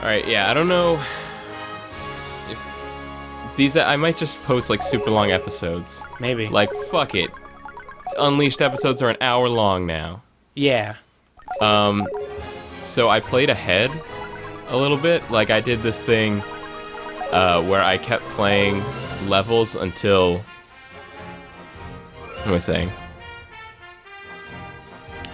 Alright, yeah, I don't know if these... I might just post, like, super long episodes. Maybe. Like, fuck it. Unleashed episodes are an hour long now. Yeah. So I played ahead a little bit. Like, I did this thing where I kept playing levels until... What am I saying?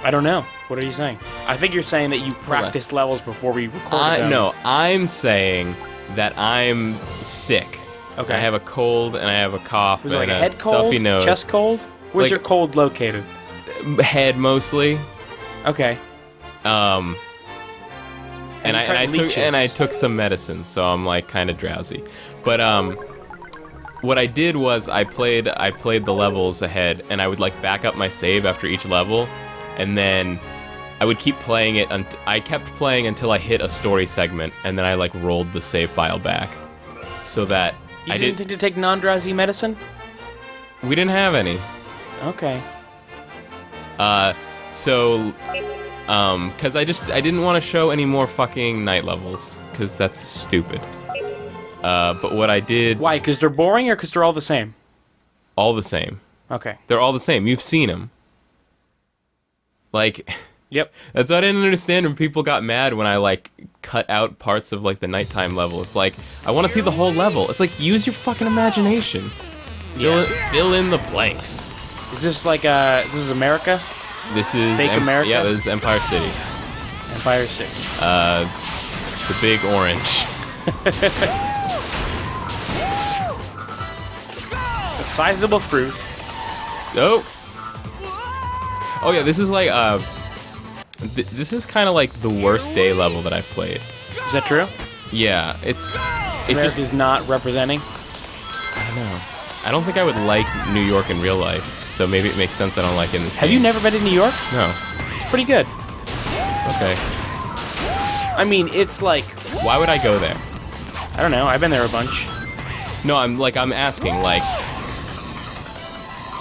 I don't know. What are you saying? I think you're saying that you practiced levels before we recorded them. No, I'm saying that I'm sick. Okay. I have a cold and I have a cough Was it and like a head stuffy cold? nose. Chest cold? Where's Like- your cold located? Head mostly. Okay. And you tried leeches. I took some medicine, so I'm like kind of drowsy. But what I did was I played the levels ahead, and I would like back up my save after each level, and then I would keep playing it. I kept playing until I hit a story segment, and then I like rolled the save file back, so that You didn't think to take non-drowsy medicine? We didn't have any. Okay. Cause I didn't want to show any more fucking night levels, cause that's stupid. But what I did... Why? Because they're boring or because they're all the same? All the same. Okay. They're all the same. You've seen them. Like... Yep. That's what I didn't understand when people got mad when I, like, cut out parts of, like, the nighttime level. It's like, I want to see the whole level. It's like, use your fucking imagination. Fill in the blanks. Is this like, this is America? This is... Fake America? Yeah, this is Empire City. Empire City. The big orange. A sizable fruit. Oh! Oh yeah, this is like, this is kind of like the worst day level that I've played. Is that true? Yeah, it America's just... not representing? I don't know. I don't think I would like New York in real life, so maybe it makes sense I don't like it in this Have game. you never been to New York? No. It's pretty good. Okay. I mean, it's like, Why would I go there? I don't know, I've been there a bunch. No, I'm asking, like...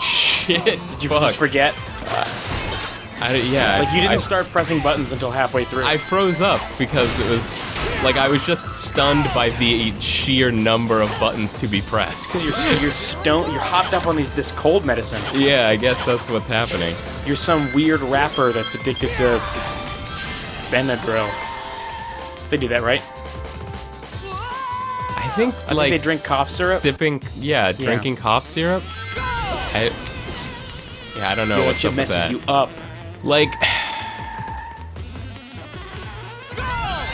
Shit, Did you just forget? Yeah. Like, you didn't I start pressing buttons until halfway through. I froze up because it was... Like, I was just stunned by the sheer number of buttons to be pressed. You're stoned. You're hopped up on this cold medicine. Yeah, I guess that's what's happening. You're some weird rapper that's addicted to Benadryl. They do that, right? I think, like... they drink cough syrup? Drinking cough syrup? I don't know what's shit up with messes that. you up. Like...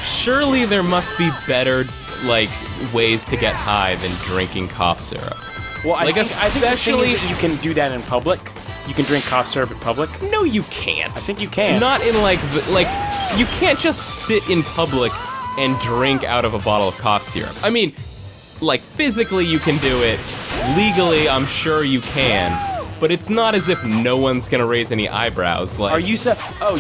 Surely there must be better, like, ways to get high than drinking cough syrup. Well, I think the thing especially... is that you can do that in public. You can drink cough syrup in public. No, you can't. I think you can. Not in, like, you can't just sit in public and drink out of a bottle of cough syrup. I mean, like, physically you can do it. Legally, I'm sure you can. But it's not as if no one's gonna raise any eyebrows. Like, Are you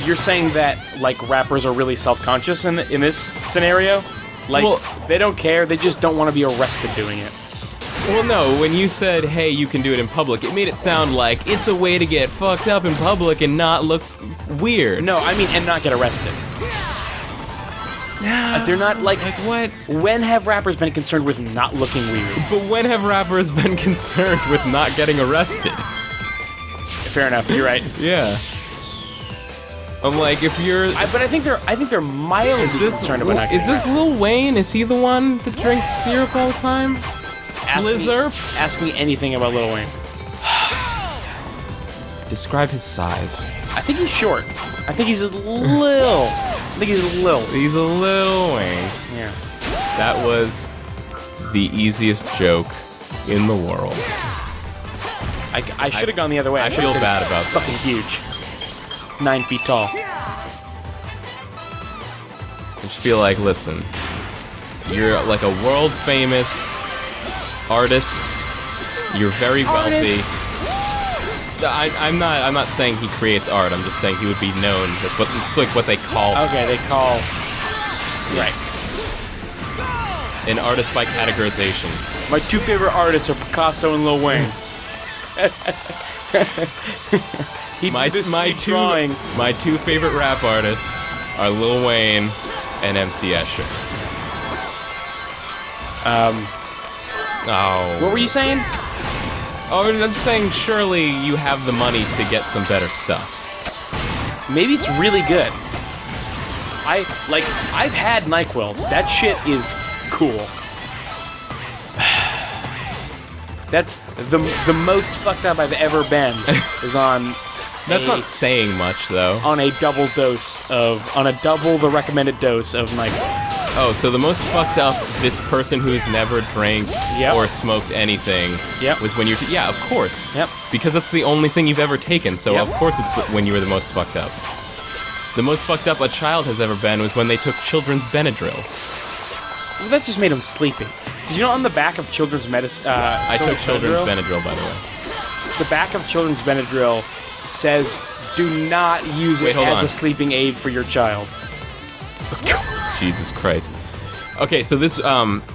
you're saying that, like, rappers are really self-conscious in this scenario? Like, Well- they don't care, they just don't want to be arrested doing it. well, no, when you said, hey, you can do it in public, it made it sound like it's a way to get fucked up in public and not look weird. No, I mean, and not get arrested. They're not, like, what? when have rappers been concerned with not looking weird? But when have rappers been concerned with not getting arrested? Fair enough, you're right. Yeah. I'm like, if you're... But I think they're mildly concerned about not Is getting this arrested. Lil Wayne? Is he the one that drinks syrup all the time? Slizurp? Ask me anything about Lil Wayne. Describe his size. I think he's short. I think he's a little. He's a Lil Wayne. Yeah. That was the easiest joke in the world. I should have gone the other way. I feel should've bad said about that. fucking huge. 9 feet tall. I just feel like, listen, you're like a world famous artist. You're very wealthy. I'm not saying he creates art. I'm just saying he would be known. It's like what they call Okay, they call. Right. an artist by categorization. My two favorite artists are Picasso and Lil Wayne. My two favorite rap artists are Lil Wayne and MC Escher. Oh. What were you saying? Oh, I'm saying surely you have the money to get some better stuff. Maybe it's really good. I've had NyQuil. That shit is cool. That's the most fucked up I've ever been is on That's not saying much, though. on a double the recommended dose of NyQuil. Oh, so the most fucked up this person who's never drank Yep. or smoked anything Yep. was when you're... yeah, of course. Yep. Because that's the only thing you've ever taken, so Yep. of course it's when you were the most fucked up. The most fucked up a child has ever been was when they took children's Benadryl. Well, that just made him sleepy. Did you know on the back of children's medicine? I took children's Benadryl, by the way. The back of children's Benadryl says, "Do not use Wait, it hold as on. a sleeping aid for your child." Jesus Christ. Okay, so this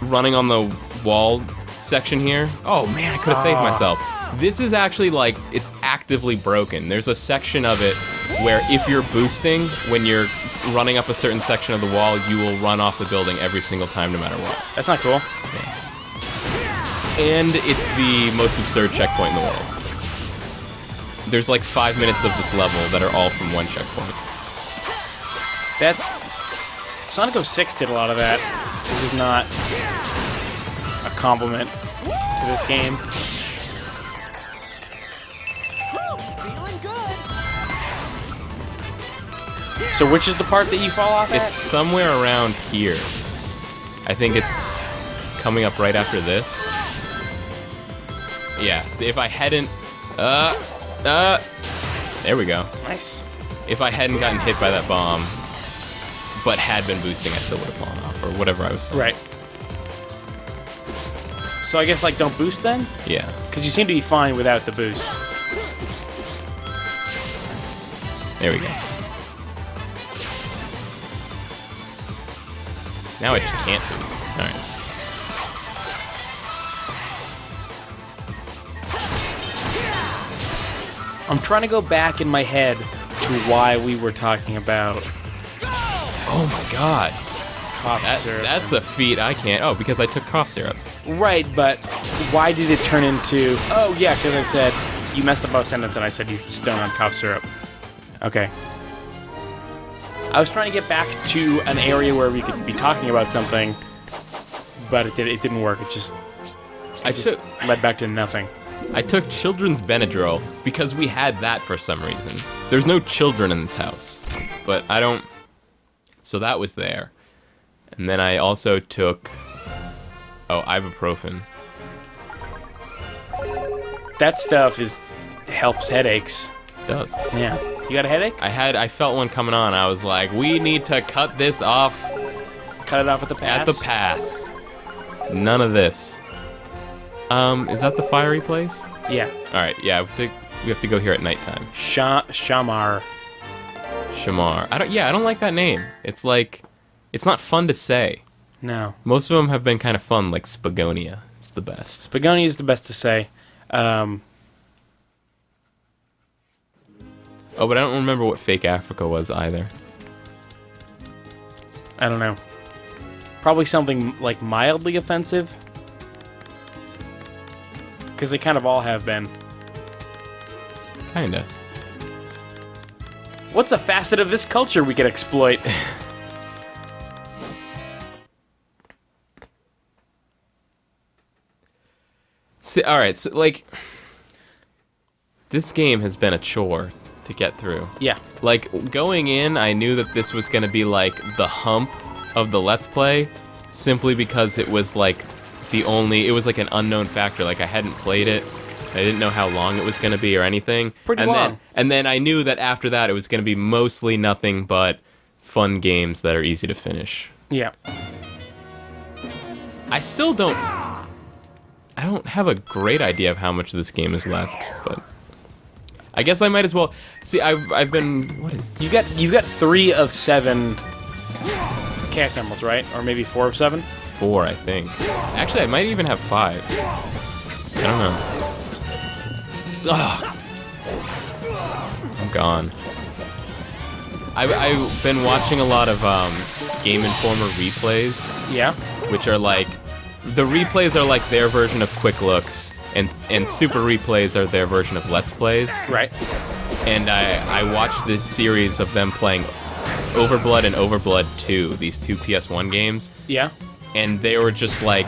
running on the wall section here. Oh man, I could have saved myself. This is actually like it's actively broken. There's a section of it where if you're boosting when you're running up a certain section of the wall, you will run off the building every single time, no matter what. That's not cool. And it's the most absurd checkpoint in the world. There's like 5 minutes of this level that are all from one checkpoint. That's Sonic 06 did a lot of that. This is not a compliment to this game. Feeling good. So which is the part that you fall off at? It's somewhere around here. I think it's coming up right after this. Yeah, so if I hadn't... there we go. Nice. If I hadn't gotten hit by that bomb, but had been boosting, I still would have fallen off, or whatever I was saying. Right. So I guess, like, don't boost then? Yeah. Because you seem to be fine without the boost. There we go. Now I just can't boost. Alright. I'm trying to go back in my head to why we were talking about Oh my god. cough syrup. That's a feat I can't... Oh, because I took cough syrup. Right, but why did it turn into... Oh, yeah, because I said, you messed up a sentence and I said you stoned on cough syrup. Okay. I was trying to get back to an area where we could be talking about something, but it didn't work. It just led back to nothing. I took children's Benadryl because we had that for some reason. There's no children in this house, but I don't... So that was there. And then I also took... Oh, ibuprofen. That stuff helps headaches. It does. Yeah. You got a headache? I felt one coming on. I was like, we need to cut this off Cut it off at the pass? at the pass. None of this. Is that the fiery place? Yeah. Alright, yeah, we have to go here at nighttime. Shamar. Shamar. I don't like that name. It's like, it's not fun to say. No. Most of them have been kind of fun, like Spagonia. It's the best. Spagoni is the best to say. Oh, but I don't remember what Fake Africa was either. I don't know. Probably something like mildly offensive. Because they kind of all have been. Kinda. What's a facet of this culture we could exploit? See, alright, so, like... This game has been a chore to get through. Yeah. Like, going in, I knew that this was gonna be, like, the hump of the Let's Play, simply because it was, like, it was, like, an unknown factor. Like, I hadn't played it, I didn't know how long it was gonna be or anything. Pretty long. And then I knew that after that, it was gonna be mostly nothing but fun games that are easy to finish. Yeah. I still don't... I don't have a great idea of how much of this game is left, but... I guess I might as well... See, I've been... What is... You got 3 of 7 Chaos Emeralds, right? Or maybe 4 of 7? 4, I think. Actually, I might even have 5. I don't know. Ugh. I'm gone. I've been watching a lot of Game Informer replays, Yeah. which are like the replays are like their version of quick looks, and super replays are their version of let's plays. Right. And I watched this series of them playing Overblood and Overblood 2, these two PS1 games, Yeah. and they were just like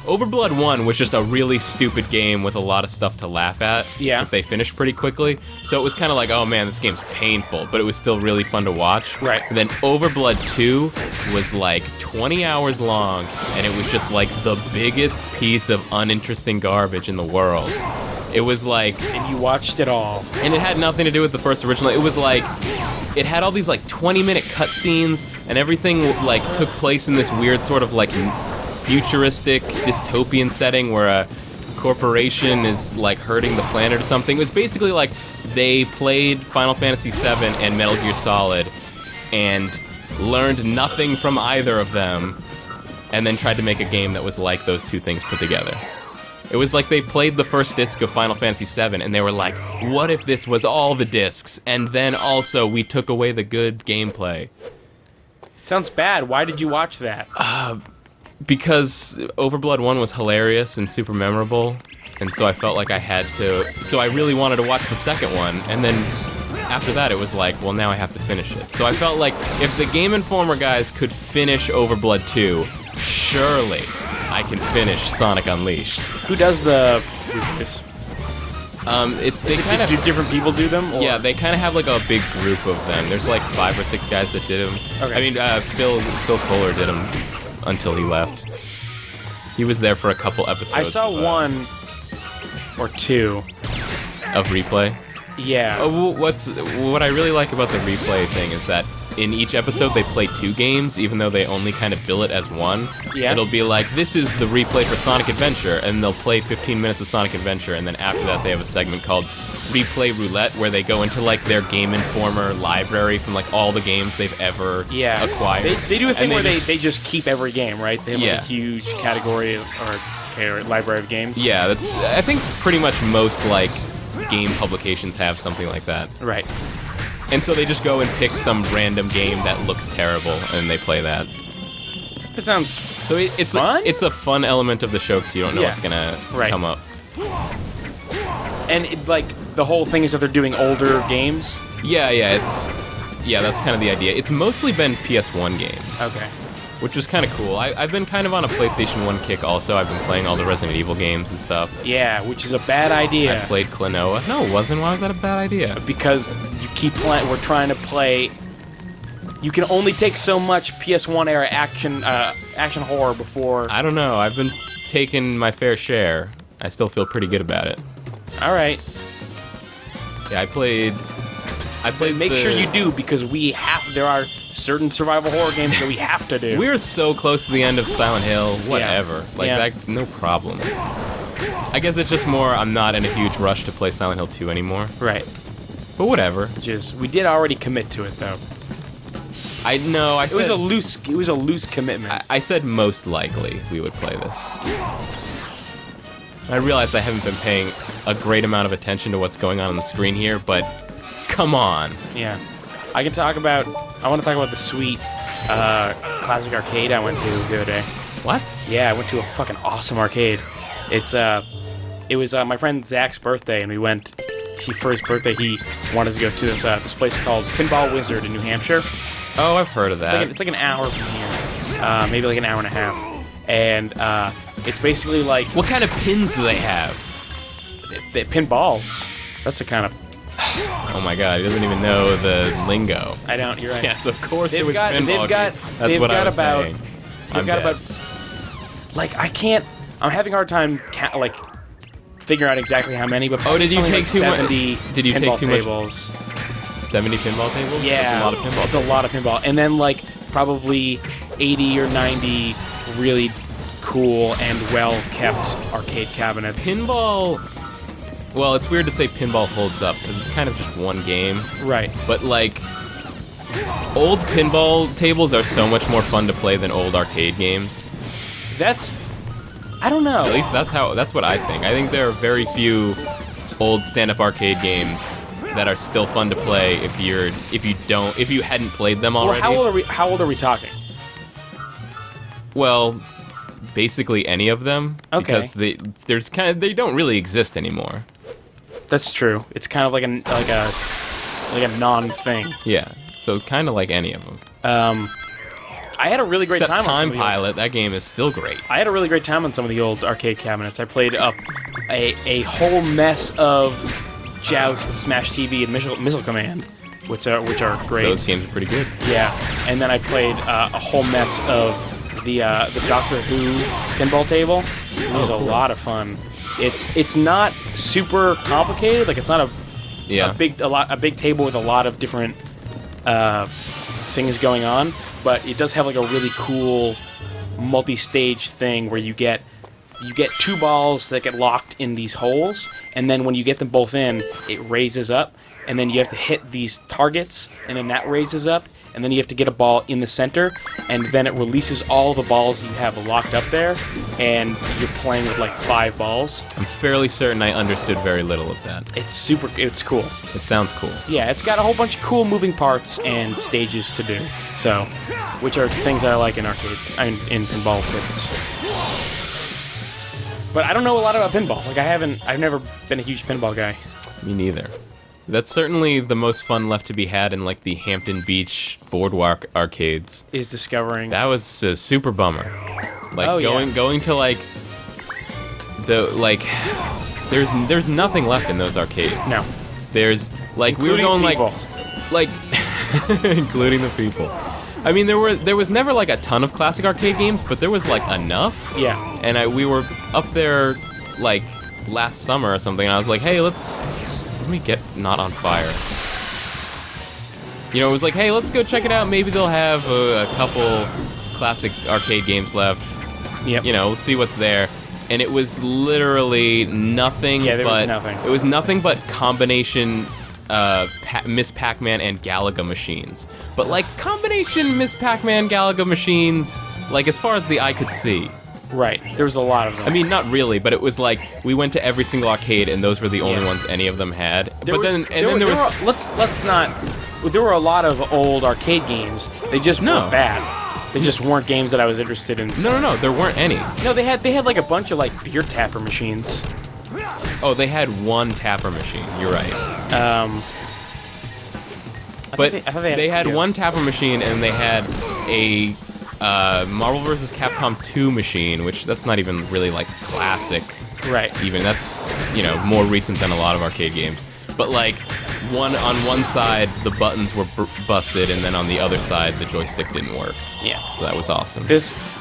Overblood 1 was just a really stupid game with a lot of stuff to laugh at. Yeah. But they finished pretty quickly. So it was kind of like, oh man, this game's painful, but it was still really fun to watch. Right. And then Overblood 2 was like 20 hours long, and it was just like the biggest piece of uninteresting garbage in the world. It was like... And you watched it all. And it had nothing to do with the first original. It was like... It had all these like 20-minute cutscenes, and everything like took place in this weird sort of like futuristic dystopian setting where a corporation is like hurting the planet or something. It was basically like they played Final Fantasy VII and Metal Gear Solid and learned nothing from either of them, and then tried to make a game that was like those two things put together. It was like they played the first disc of Final Fantasy VII, and they were like, what if this was all the discs, and then also we took away the good gameplay? Sounds bad. Why did you watch that? Because Overblood 1 was hilarious and super memorable, and so I felt like I had to... So I really wanted to watch the second one, and then after that it was like, well, now I have to finish it. So I felt like if the Game Informer guys could finish Overblood 2, surely I can finish Sonic Unleashed. Who does the reviews? They kind of... Do different people do them? Or? Yeah, they kind of have like a big group of them. There's like 5 or 6 guys that did them. Okay. I mean, Phil Kohler did them until he left. He was there for a couple episodes. I saw of, one or two. Of replay. Yeah. What I really like about the replay thing is that in each episode they play 2 games, even though they only kind of bill it as one. Yeah. It'll be like, this is the replay for Sonic Adventure, and they'll play 15 minutes of Sonic Adventure, and then after that they have a segment called Replay Roulette, where they go into like their Game Informer library from like all the games they've ever acquired. They do a thing And where just- they just keep every game, right? They have like a huge category or library of games. Yeah, that's... I think pretty much most like game publications have something like that. Right. And so they just go and pick some random game that looks terrible, and they play that. That sounds So it's fun? it's a fun element of the show because you don't know Yeah. what's gonna Right. come up. And like the whole thing is that they're doing older games. Yeah, that's kind of the idea. It's mostly been PS1 games, Okay. which was kind of cool. I've been kind of on a PlayStation 1 kick also. I've been playing all the Resident Evil games and stuff. Yeah, which is a bad idea. I played Klonoa. No, it wasn't. Why was that a bad idea? Because you keep playing. We're trying to play. You can only take so much PS1 era action horror before. I don't know. I've been taking my fair share. I still feel pretty good about it. All right. Yeah, I played. Make sure you do, because there are certain survival horror games that we have to do. We're so close to the end of Silent Hill. Whatever. Like Yeah. that, no problem. I guess it's just more. I'm not in a huge rush to play Silent Hill 2 anymore. Right. But whatever. Which is, we did already commit to it though. I know. It was a loose commitment. I said most likely we would play this. I realize I haven't been paying a great amount of attention to what's going on the screen here, but come on. Yeah. I want to talk about the sweet classic arcade I went to the other day. What? Yeah, I went to a fucking awesome arcade. It was my friend Zach's birthday, and we went. For his birthday, he wanted to go to this place called Pinball Wizard in New Hampshire. Oh, I've heard of that. It's like an hour from here, maybe like an hour and a half, and it's basically like What kind of pins do they have? the pinballs. That's the kind of Oh my god, he doesn't even know the lingo. I don't. You're right. Yes, of course They've it was got- pinball. they've got- That's they've what I got was about- saying. They've I'm got dead. about like I can't. I'm having a hard time figuring out exactly how many. But Oh, did you something take like too much- 70 did you take pinball too much- tables. 70 pinball tables? Yeah, That's a lot of pinball. It's a lot of pinball, and then like probably 80 or 90 really cool and well kept arcade cabinets. Pinball. Well, it's weird to say pinball holds up because it's kind of just one game. Right. But like, old pinball tables are so much more fun to play than old arcade games. I don't know. At least that's what I think. I think there are very few old stand-up arcade games that are still fun to play if you hadn't played them Well, already. how old are we talking? Well, basically any of them Okay. because they don't really exist anymore. That's true. It's kind of like a non-thing. Yeah, so kind of like any of them. I had a really great Except time. Time on some of the old- Pilot, that game is still great. I had a really great time on some of the old arcade cabinets. I played up a whole mess of Joust, Smash TV, and Missile Command, which are great. Those games are pretty good. Yeah, and then I played a whole mess of the Doctor Who pinball table. It was a lot of fun. It's not super complicated. Like it's not Yeah. a big table with a lot of different things going on, but it does have like a really cool multi-stage thing where you get two balls that get locked in these holes, and then when you get them both in, it raises up, and then you have to hit these targets, and then that raises up, and then you have to get a ball in the center, and then it releases all the balls you have locked up there, and you're playing with like 5 balls. I'm fairly certain I understood very little of that. It's cool. It sounds cool. Yeah, it's got a whole bunch of cool moving parts and stages to do. So, which are things that I like in in pinball tables. But I don't know a lot about pinball. Like I've never been a huge pinball guy. Me neither. That's certainly the most fun left to be had in like the Hampton Beach Boardwalk arcades. Is discovering. That was a super bummer. Like Oh, yeah. going to like there's nothing left in those arcades. No. There's like we were Including going people. like including the people. I mean there was never like a ton of classic arcade games, but there was like enough. Yeah. And we were up there like last summer or something, and I was like, hey, let me get Not on Fire. You know, it was like, hey, let's go check it out. Maybe they'll have a couple classic arcade games left. Yep. You know, we'll see what's there. And it was literally nothing. Yeah, there was but nothing. It was nothing but combination Miss Pac-Man and Galaga machines. But like combination Miss Pac-Man Galaga machines, like as far as the eye could see. Right. There was a lot of them. I mean, not really, but it was like we went to every single arcade, and those were the only Yeah. ones any of them had. There but was- then, there and then were- there was. let's not. There were a lot of old arcade games. They just No. weren't bad. They just weren't games that I was interested in. No, there weren't any. No, they had like a bunch of like beer tapper machines. Oh, they had one tapper machine. You're right. But I thought they had one tapper machine, and they had a Marvel vs. Capcom 2 machine, which that's not even really like classic. Right. Even that's more recent than a lot of arcade games. But like on one side the buttons were busted, and then on the other side the joystick didn't work. Yeah. So that was awesome.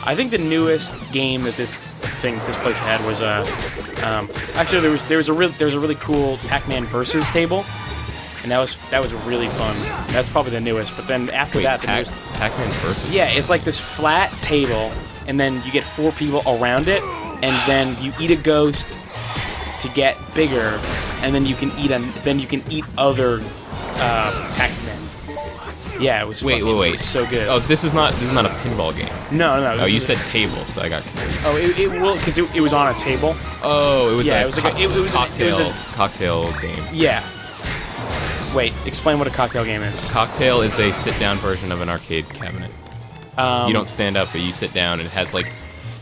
I think the newest game that this place had was actually there was a really cool Pac-Man Versus table, and that was really fun. That's probably the newest. But then after that, the newest, Pac-Man Versus. yeah, it's like this flat table, and then you get 4 people around it, and then you eat a ghost to get bigger, and then you can eat other Pac-Men. Yeah, it was. Wait. It was so good. Oh, this is not a pinball game. no. Oh, this you is- said table, so I got confused. Oh, it will because it was on a table. Oh, it was Yeah, a it was like a- it was a- it was a- cocktail game. Yeah. Wait, explain what a cocktail game is. Cocktail is a sit-down version of an arcade cabinet. You don't stand up, but you sit down, and it has like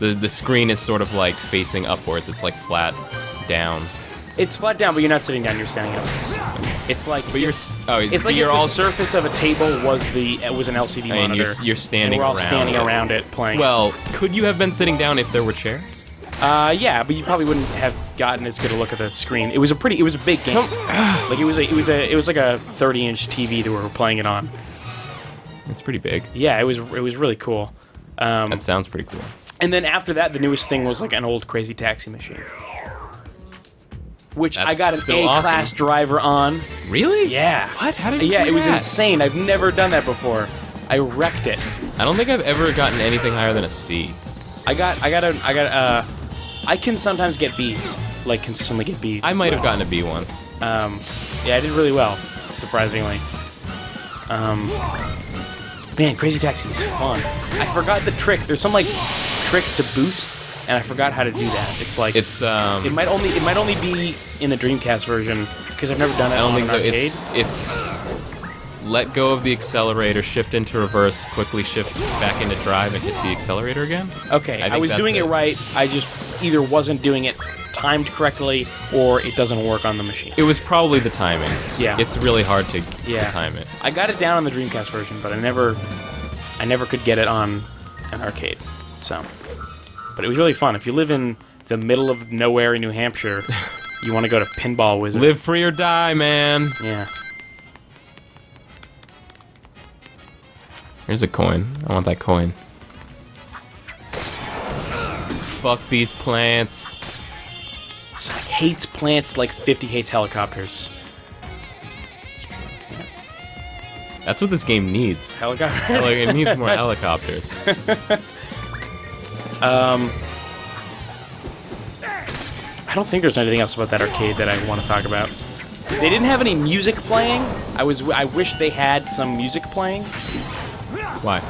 the screen is sort of like facing upwards. It's like flat down. It's flat down, but you're not sitting down. You're standing up. It's like. But it's like you're if all the surface of a table was an LCD I mean, monitor. you're standing and we're all around standing it. around it playing. Well, could you have been sitting down if there were chairs? yeah, but you probably wouldn't have gotten as good a look at the screen. It was a big game. Like it was like a 30-inch TV that we were playing it on. It's pretty big. Yeah, it was really cool. That sounds pretty cool. And then after that, the newest thing was like an old Crazy Taxi machine, which I That's got an still A-class awesome. driver on. Really? Yeah. What? How did you Yeah, do it was that? insane. I've never done that before. I wrecked it. I don't think I've ever gotten anything higher than a C. I can sometimes get B's, like consistently get B's. I might have gotten a B once. Yeah, I did really well, surprisingly. Man, Crazy Taxi is fun. I forgot the trick. There's some like trick to boost, and I forgot how to do that. It's like It's it might only be in the Dreamcast version because I've never done it I don't on think an so. arcade. It's let go of the accelerator, shift into reverse, quickly shift back into drive, and hit the accelerator again. Okay, I I think was that's doing it it. right. I just either wasn't doing it timed correctly or it doesn't work on the machine. It was probably the timing. Yeah. It's really hard to Yeah. time it. I got it down on the Dreamcast version, but I never could get it on an arcade. So, but it was really fun. If you live in the middle of nowhere in New Hampshire, you want to go to Pinball Wizard. Live free or die, man. Yeah. Here's a coin. I want that coin. Fuck these plants. Sonic hates plants like 50 hates helicopters. That's what this game needs. Helicopters? Like, it needs more helicopters. I don't think there's anything else about that arcade that I want to talk about. They didn't have any music playing. I wish they had some music playing. Why?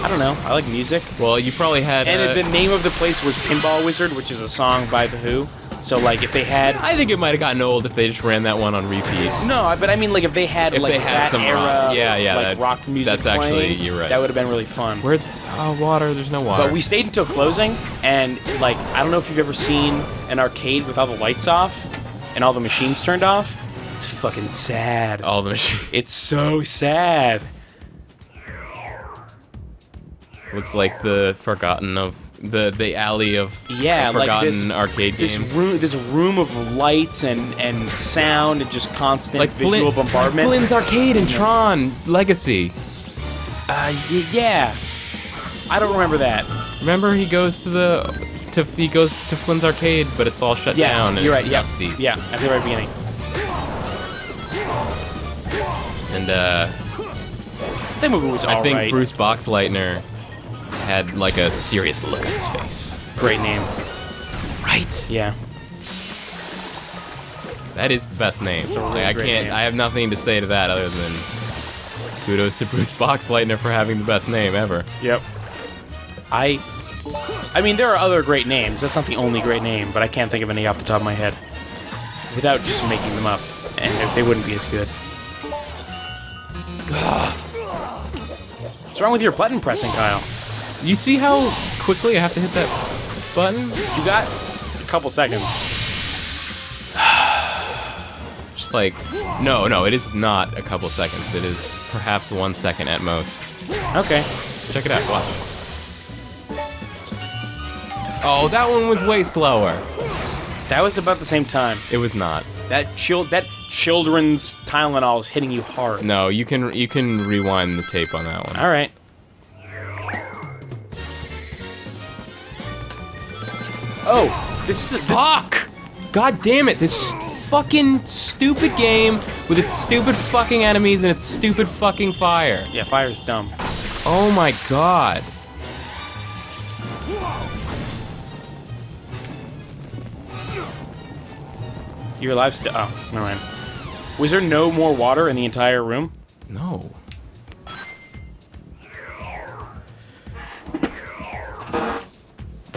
I don't know. I like music. Well, you probably had. And the name of the place was Pinball Wizard, which is a song by The Who. So, like, if they had... I think it might have gotten old if they just ran that one on repeat. No, but I mean, like, if they had, If like, they had that some era rock- of, yeah, yeah, like, that- rock music that's actually- playing, you're right. That would have been really fun. Where? Oh, water. There's no water. But we stayed until closing, and, like, I don't know if you've ever seen an arcade with all the lights off and all the machines turned off. It's fucking sad. All the machines. It's so sad. Looks like the forgotten of the alley of Yeah, like forgotten this arcade this games. this room of lights and sound and just constant like visual bombardment. Like Flynn's Arcade and Tron Legacy. Yeah. I don't remember that. Remember, he goes to Flynn's Arcade, but it's all shut Yes, down and you're it's right. Yeah, dusty. yeah, at the very beginning. And That movie was I think alright. Bruce Boxleitner had like a serious look on his face. Great name. Right. Yeah. That is the best name. a really Like, I great can't. name. I have nothing to say to that other than kudos to Bruce Boxleitner for having the best name ever. Yep. I mean, there are other great names. That's not the only great name, but I can't think of any off the top of my head without just making them up, and they wouldn't be as good. What's wrong with your button pressing, Kyle? You see how quickly I have to hit that button? You got a couple seconds. Just like, no, it is not a couple seconds. It is perhaps 1 second at most. Okay. Check it out. Watch. Oh, that one was way slower. That was about the same time. It was not. That children's Tylenol is hitting you hard. No, you can rewind the tape on that one. All right. Oh, this is Fuck! God damn it! This fucking stupid game with its stupid fucking enemies and its stupid fucking fire. yeah, fire's dumb. Oh my god. You're alive still. Oh, never mind. Was there no more water in the entire room? No.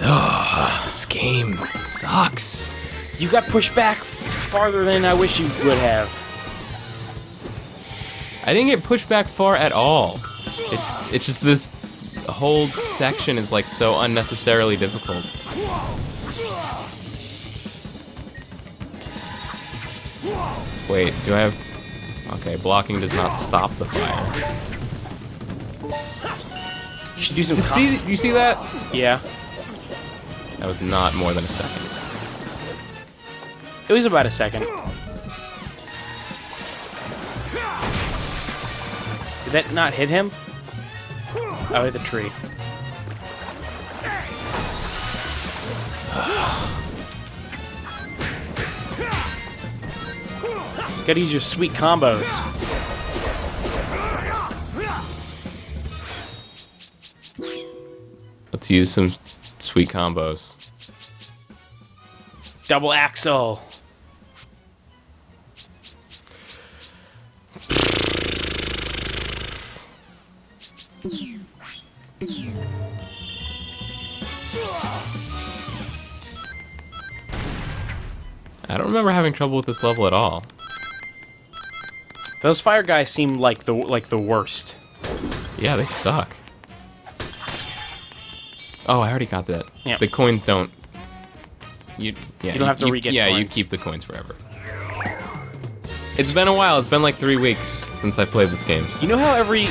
Ugh, this game sucks. You got pushed back farther than I wish you would have. I didn't get pushed back far at all. It's just this whole section is like so unnecessarily difficult. Wait, do I have... Okay, blocking does not stop the fire. You should do some. You see that? Yeah, That was not more than a second. it was about a second. Did that not hit him? Oh, hit the tree. Gotta use your sweet combos. Let's use some sweet combos. Double axle. I don't remember having trouble with this level at all. Those fire guys seem like the worst. Yeah, they suck. Oh, I already got that. Yeah. The coins don't. You don't have to re-get Yeah, you coins. keep the coins forever. It's been a while. It's been like 3 weeks since I played this game. You know how every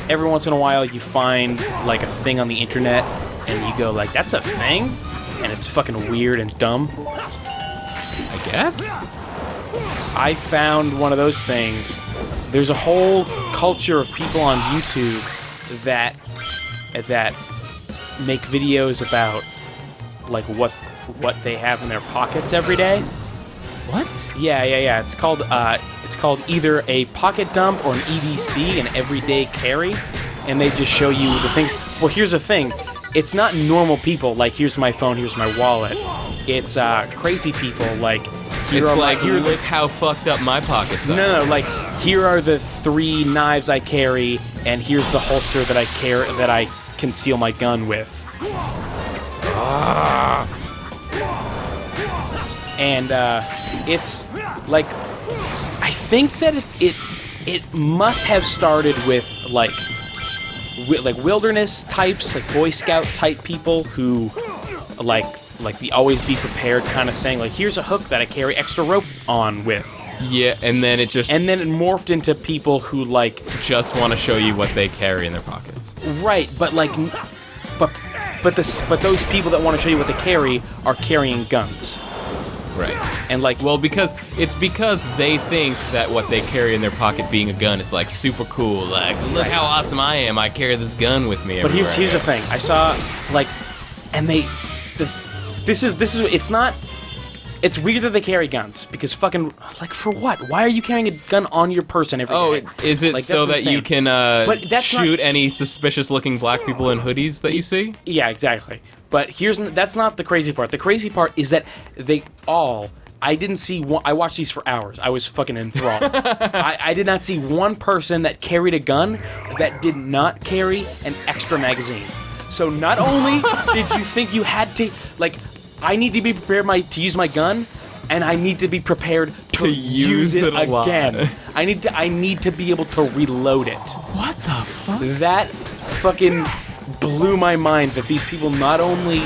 once in a while you find like a thing on the internet and you go like, that's a thing? And it's fucking weird and dumb? I guess? I found one of those things. There's a whole culture of people on YouTube that make videos about like what they have in their pockets every day. What? Yeah. It's called either a pocket dump or an EDC, an everyday carry, and they just show you the things. Well, here's the thing. It's not normal people like here's my phone, here's my wallet. It's crazy people like here It's are like, here are look how fucked up my pockets are. No, like here are the 3 knives I carry, and here's the holster that I conceal my gun with. And it's like I think that it must have started with like wilderness types, like Boy Scout type people who like the always be prepared kind of thing. Like here's a hook that I carry extra rope on with. Yeah, and then it morphed into people who like just want to show you what they carry in their pockets. right, but like but those people that want to show you what they carry are carrying guns. Right. And like Well, because they think that what they carry in their pocket being a gun is like super cool. Like, look how awesome I am. I carry this gun with me But everywhere. here's the thing. I saw like, and this is it's not. It's weird that they carry guns because fucking like for what? Why are you carrying a gun on your person every day? Is it Like, so that's that you insane. can But that's shoot any suspicious-looking black people in hoodies that you see? Yeah, exactly. But that's not the crazy part. The crazy part is that I didn't see one. I watched these for hours. I was fucking enthralled. I did not see one person that carried a gun that did not carry an extra magazine. So not only did you think you had to, like, I need to be prepared to use my gun, and I need to be prepared to use it a lot. again. I need to be able to reload it. What the fuck? That fucking blew my mind that these people not only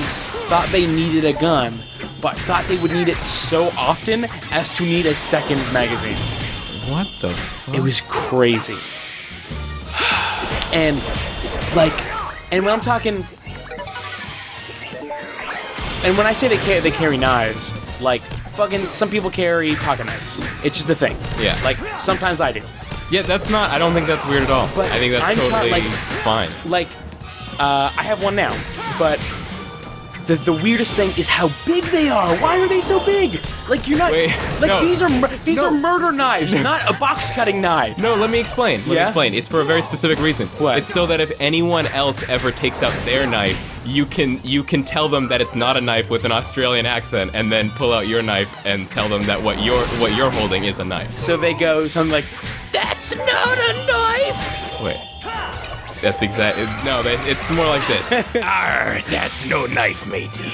thought they needed a gun, but thought they would need it so often as to need a second magazine. What the fuck? It was crazy. And when I'm talking, and when I say they carry knives, like fucking some people carry pocket knives. It's just a thing. Yeah. Like sometimes I do. Yeah, I don't think that's weird at all. But I think that's I'm totally fine. Like, I have one now, but the weirdest thing is how big they are. Why are they so big? Like you're not. Wait, like no. these are murder knives, not a box cutting knife. No, let me explain. Let me Yeah? explain. It's for a very specific reason. What? It's so that if anyone else ever takes out their knife, you can tell them that it's not a knife with an Australian accent, and then pull out your knife and tell them that what you're holding is a knife. So they go something like, "That's not a knife." Wait. That's exactly. No, it's more like this. Arr, that's no knife, matey.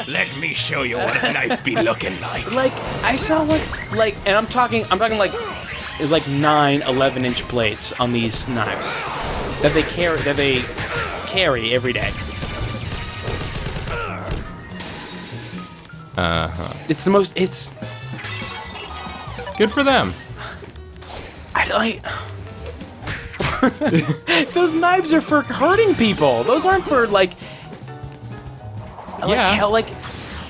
Let me show you what a knife be looking like. Like I saw one, like, and I'm talking like 9, 11-inch blades on these knives that they carry every day. It's the most. It's. Good for them. Those knives are for hurting people. Those aren't for like. Yeah. Hell, like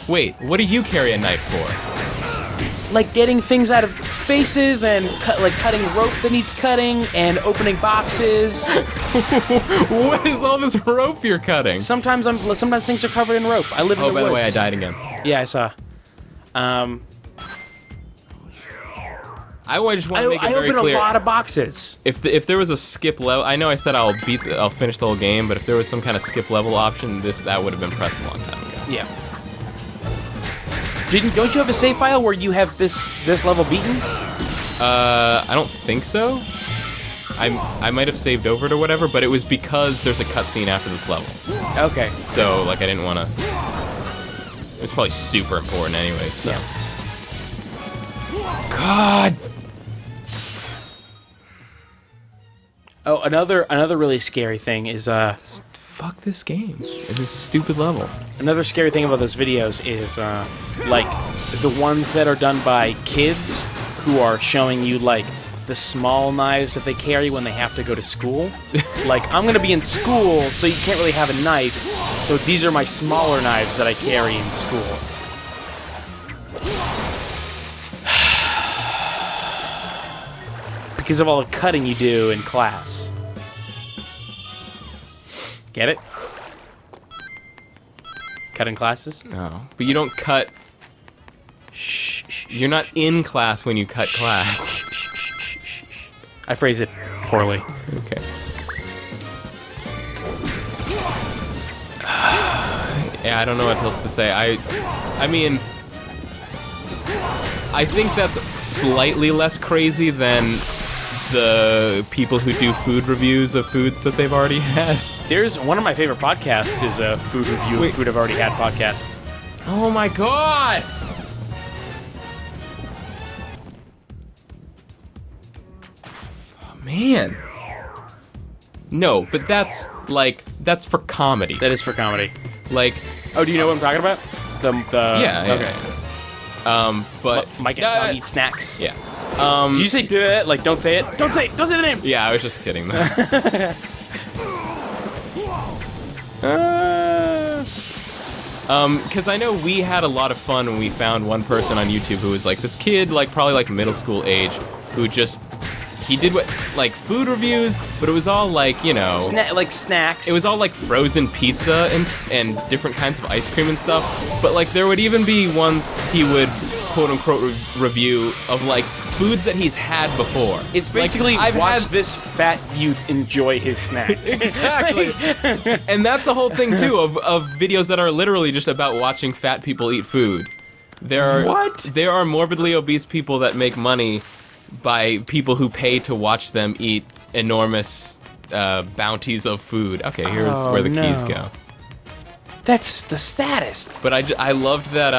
Wait, what do you carry a knife for? like getting things out of spaces and cutting rope that needs cutting and opening boxes. What is all this rope you're cutting? Sometimes things are covered in rope. I live in the Oh, by the way, I woods. died again. Yeah, I saw. I just want to make it I very open clear. a lot of boxes. If there was a skip level, I know I said I'll finish the whole game, but if there was some kind of skip level option, that would have been pressed a long time ago. Yeah. Don't you have a save file where you have this level beaten? I don't think so. I might have saved over it or whatever, but it was because there's a cutscene after this level. Okay. So like I didn't want to. It's probably super important anyway. So. Yeah. God. Oh, another really scary thing is Fuck this game and this stupid level. another scary thing about those videos is like the ones that are done by kids who are showing you like the small knives that they carry when they have to go to school. Like, I'm gonna be in school, so you can't really have a knife. So these are my smaller knives that I carry in school. Because of all the cutting you do in class. Get it? Cutting classes? No, but you don't cut. Shh, shh, shh. You're not in class when you cut class. I phrase it poorly. Okay. Yeah, I don't know what else to say. I mean, I think that's slightly less crazy than the people who do food reviews of foods that they've already had. There's one of my favorite podcasts is a food review of food I've already had podcast. Oh my god! Oh, man. No, but that's for comedy. That is for comedy. Like, Oh, do you know what I'm talking about? The yeah. Okay. But Mike and Tom eat snacks. yeah. Did you say bleh? Like don't say it? Don't say the name. Yeah, I was just kidding. Because I know we had a lot of fun when we found one person on YouTube who was like this kid, like probably like middle school age, who just he did what like food reviews, but it was all like Like snacks. it was all like frozen pizza and different kinds of ice cream and stuff. But like there would even be ones he would quote unquote review of like foods that he's had before. It's basically like, watch this fat youth enjoy his snack. Exactly. And that's the whole thing too of videos that are literally just about watching fat people eat food. There are morbidly obese people that make money by people who pay to watch them eat enormous bounties of food. Okay, here's where the keys go. That's the saddest. But I loved that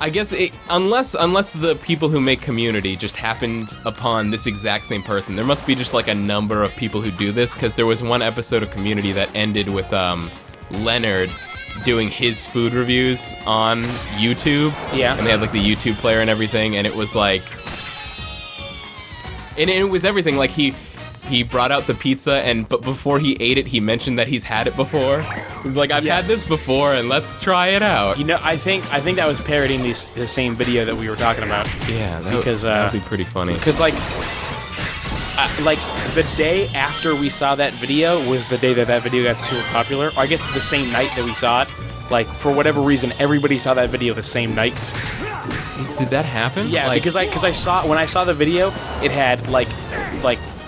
I guess unless the people who make Community just happened upon this exact same person, there must be just like a number of people who do this, because there was one episode of Community that ended with Leonard doing his food reviews on YouTube. Yeah. And they had like the YouTube player and everything, and it was like, and it was everything. Like he brought out the pizza, but before he ate it, he mentioned that he's had it before. He's like, I've had this before, and let's try it out. You know, I think that was parodying the same video that we were talking about. Yeah, that would be pretty funny. Because like the day after we saw that video was the day that video got super popular. Or I guess the same night that we saw it. Like for whatever reason, everybody saw that video the same night. Did that happen? Yeah, like, because I saw when I saw the video, it had like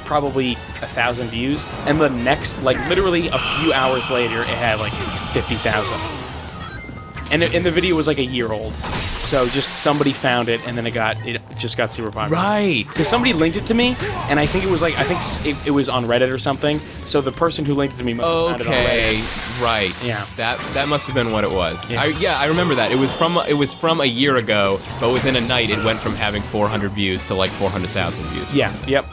probably 1,000 views, and the next, like literally a few hours later, it had like 50,000. And the video was like a year old, so just somebody found it, and then it just got super popular. Right. Because somebody linked it to me, and I think it was it was on Reddit or something. So the person who linked it to me must have found it on Reddit. Right. Yeah. That must have been what it was. Yeah. I remember that. It was from a year ago, but within a night, it went from having 400 views to like 400,000 views. Yeah. Yep.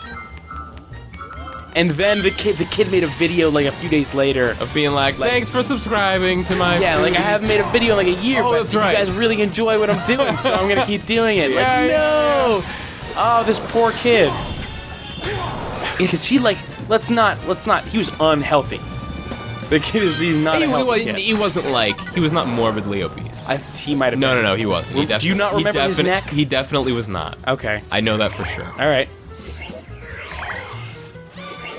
And then the kid made a video like a few days later Of being like, thanks for subscribing to my. Yeah, like I haven't made a video in like a year, Oh, but that's you right. guys really enjoy what I'm doing, so I'm gonna keep doing it. Yeah, Like, no! Oh, this poor kid. Because he let's not. He was unhealthy. The kid he's not a healthy kid. He wasn't like, he was not morbidly obese. He might have been. No, he wasn't. He Do you not remember his neck? He definitely was not. Okay. I know that for sure. All right.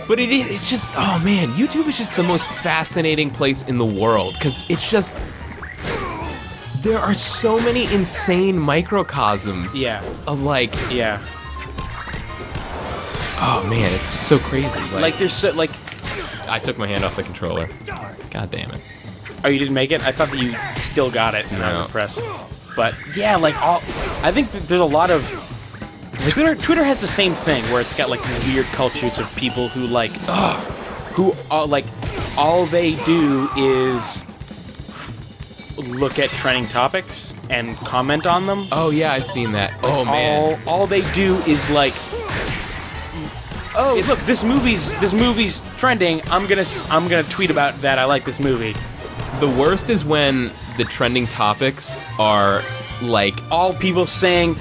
But it's just, oh man, YouTube is just the most fascinating place in the world, because it's just, there are so many insane microcosms of like, Yeah. oh man, it's just so crazy. Like there's so like. I took my hand off the controller. God damn it. Oh, you didn't make it? I thought that you still got it, and No. I'm impressed. But yeah, like I think that there's a lot of. Twitter has the same thing where it's got like these weird cultures of people who like, who are like, all they do is look at trending topics and comment on them. Oh yeah, I've seen that. Oh man. All they do is like, oh oh, look, this movie's trending. I'm gonna tweet about that. I like this movie. The worst is when the trending topics are like, All people saying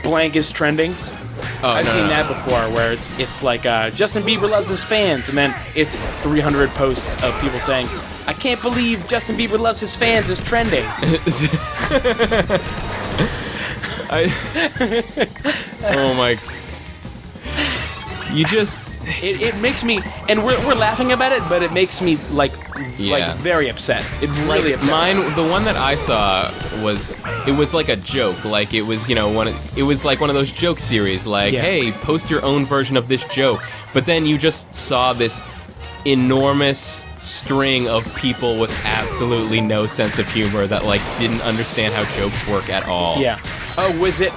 blank is trending. oh, I've no, seen no, that before, where it's like Justin Bieber loves his fans, and then it's 300 posts of people saying, "I can't believe Justin Bieber loves his fans" is trending. Oh my! You just It makes me, and we're laughing about it, but it makes me like Yeah. very upset. It really upsets me. mine. The one that I saw was like a joke. Like it was it was like one of those joke series. Like, Yeah. hey, post your own version of this joke. But then you just saw this enormous string of people with absolutely no sense of humor that like didn't understand how jokes work at all. Yeah. Oh, was it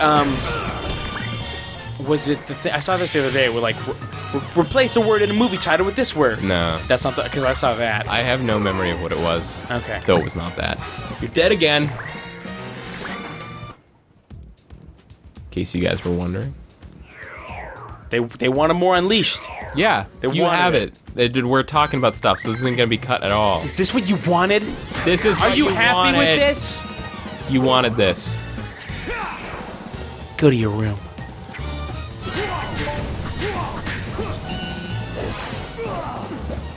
the thing? I saw this the other day. We're like, replace a word in a movie title with this word. No. That's not because I saw that. I have no memory of what it was. Okay. Though it was not that. You're dead again. In case you guys were wondering. They wanted more Unleashed. Yeah, you wanted have it. We're talking about stuff, so this isn't gonna be cut at all. Is this what you wanted? This is Are what you happy wanted. with this? You wanted this. Go to your room.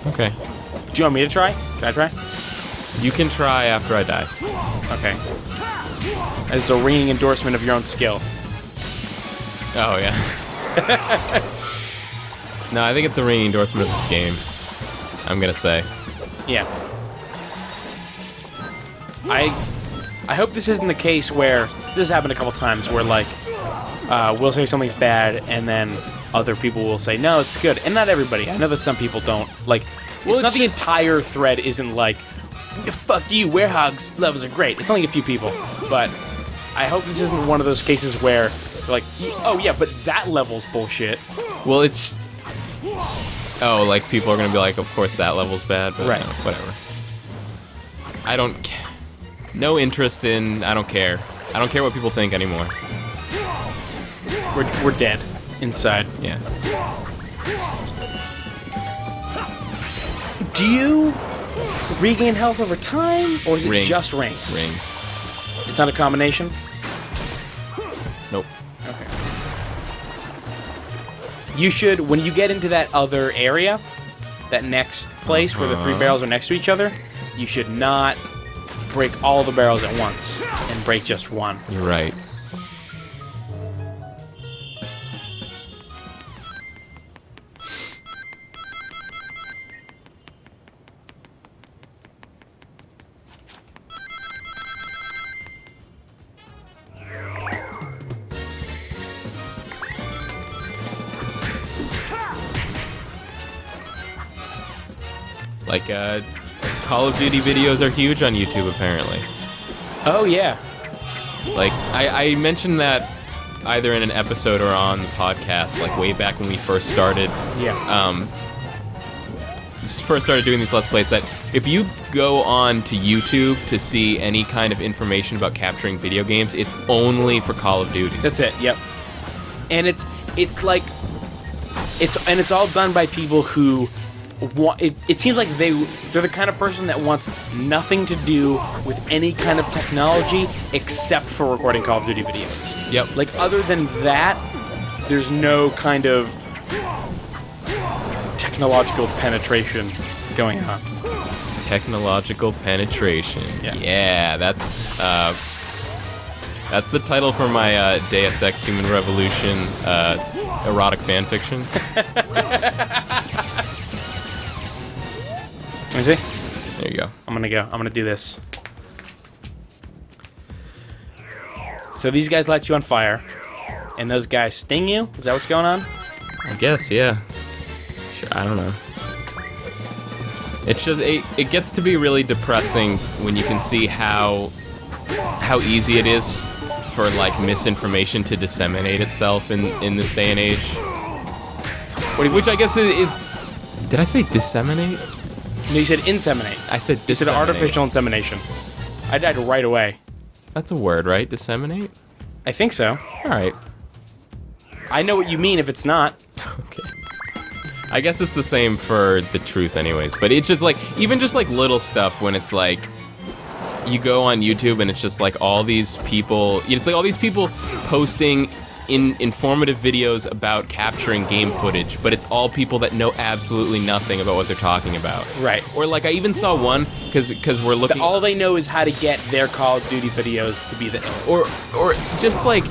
Okay. Do you want me to try? Can I try? You can try after I die. Okay. As a ringing endorsement of your own skill. Oh yeah. No, I think it's a ringing endorsement of this game. I'm gonna say. Yeah. I hope this isn't the case where this has happened a couple times where like we'll say something's bad and then other people will say no, it's good, and not everybody. I know that some people don't like. Well, It's not it's the just- entire thread isn't like fuck you. Werehog's levels are great. It's only a few people, but I hope this isn't one of those cases where they're like, oh yeah, but that level's bullshit. Well, it's. Oh, like people are gonna be like, of course that level's bad, but Right. no, whatever. I don't. No interest in. I don't care. I don't care what people think anymore. We're dead inside. Yeah. Do you regain health over time, or is it Rings. just rings? Rings. It's not a combination? Nope. Okay. You should, when you get into that other area, that next place where the three barrels are next to each other, you should not break all the barrels at once and break just one. You're right. Like, Call of Duty videos are huge on YouTube, apparently. Oh, yeah. Like, I mentioned that either in an episode or on the podcast, like, way back when we first started, Yeah. first started doing these Let's Plays, that if you go on to YouTube to see any kind of information about capturing video games, it's only for Call of Duty. That's it, yep. And it's like, it's all done by people who want, it seems like they're the kind of person that wants nothing to do with any kind of technology except for recording Call of Duty videos. Yep. Like, other than that, there's no kind of technological penetration going on. Technological penetration. Yeah. Yeah, that's the title for my Deus Ex Human Revolution erotic fan fiction. Let me see. There you go. I'm gonna do this. So these guys light you on fire, and those guys sting you? Is that what's going on? I guess, yeah. Sure, I don't know. It's just it gets to be really depressing when you can see how easy it is for like misinformation to disseminate itself in this day and age. Which I guess is did I say disseminate? No, you said inseminate. I said You said disseminate. artificial insemination. I died right away. That's a word, right? Disseminate? I think so. All right. I know what you mean if it's not. Okay. I guess it's the same for the truth anyways, but it's just like, even just like little stuff when it's like, you go on YouTube and it's just like all these people, it's like all these people posting informative videos about capturing game footage, but it's all people that know absolutely nothing about what they're talking about. Right. Or like I even saw one, because we're looking... All they know is how to get their Call of Duty videos to be the... Or just like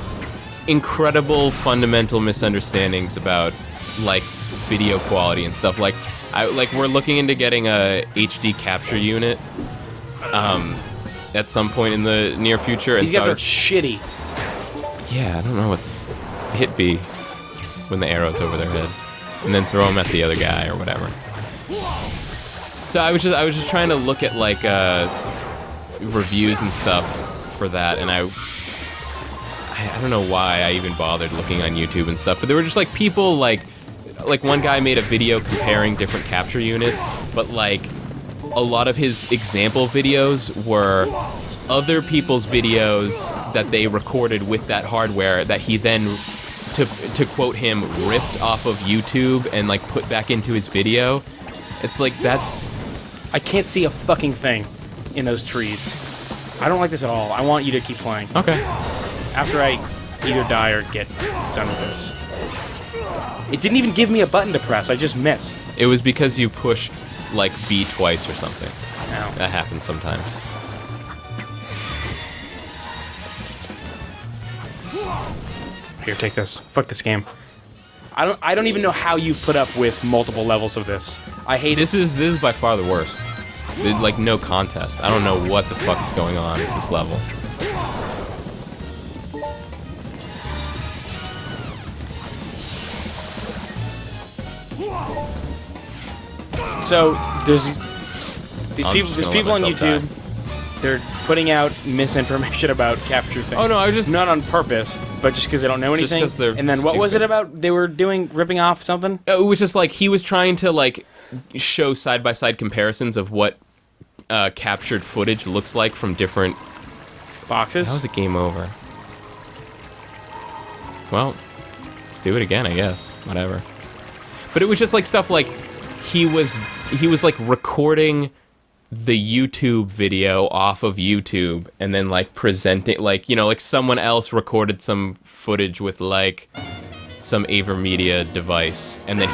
incredible fundamental misunderstandings about like video quality and stuff. Like we're looking into getting a HD capture unit at some point in the near future. These guys are shitty. Yeah, I don't know what's... Hit B when the arrow's over their head, and then throw them at the other guy or whatever. So I was just trying to look at like reviews and stuff for that, and I don't know why I even bothered looking on YouTube and stuff, but there were just like people like one guy made a video comparing different capture units, but like a lot of his example videos were other people's videos that they recorded with that hardware that he then, to quote him, ripped off of YouTube and like put back into his video. It's like, that's... I can't see a fucking thing in those trees. I don't like this at all. I want you to keep playing. Okay. After I either die or get done with this. It didn't even give me a button to press. I just missed. It was because you pushed like B twice or something. Ow. That happens sometimes. Here, take this. Fuck this game. I don't even know how you've put up with multiple levels of this. I hate This is by far the worst. Like, no contest. I don't know what the fuck is going on with this level. So there's these I'm people. just There's gonna people let on myself YouTube. They're putting out misinformation about capture things. Oh no, I was just... Not on purpose, but just because they don't know Just anything. 'cause they're And then what was it stupid. about? They were ripping off something. It was just like he was trying to like show side-by-side comparisons of what captured footage looks like from different... Boxes. How was it game over? Well, let's do it again, I guess. Whatever. But it was just like stuff like he was like recording the YouTube video off of YouTube and then like presenting, like, you know, like someone else recorded some footage with like some AverMedia device, and then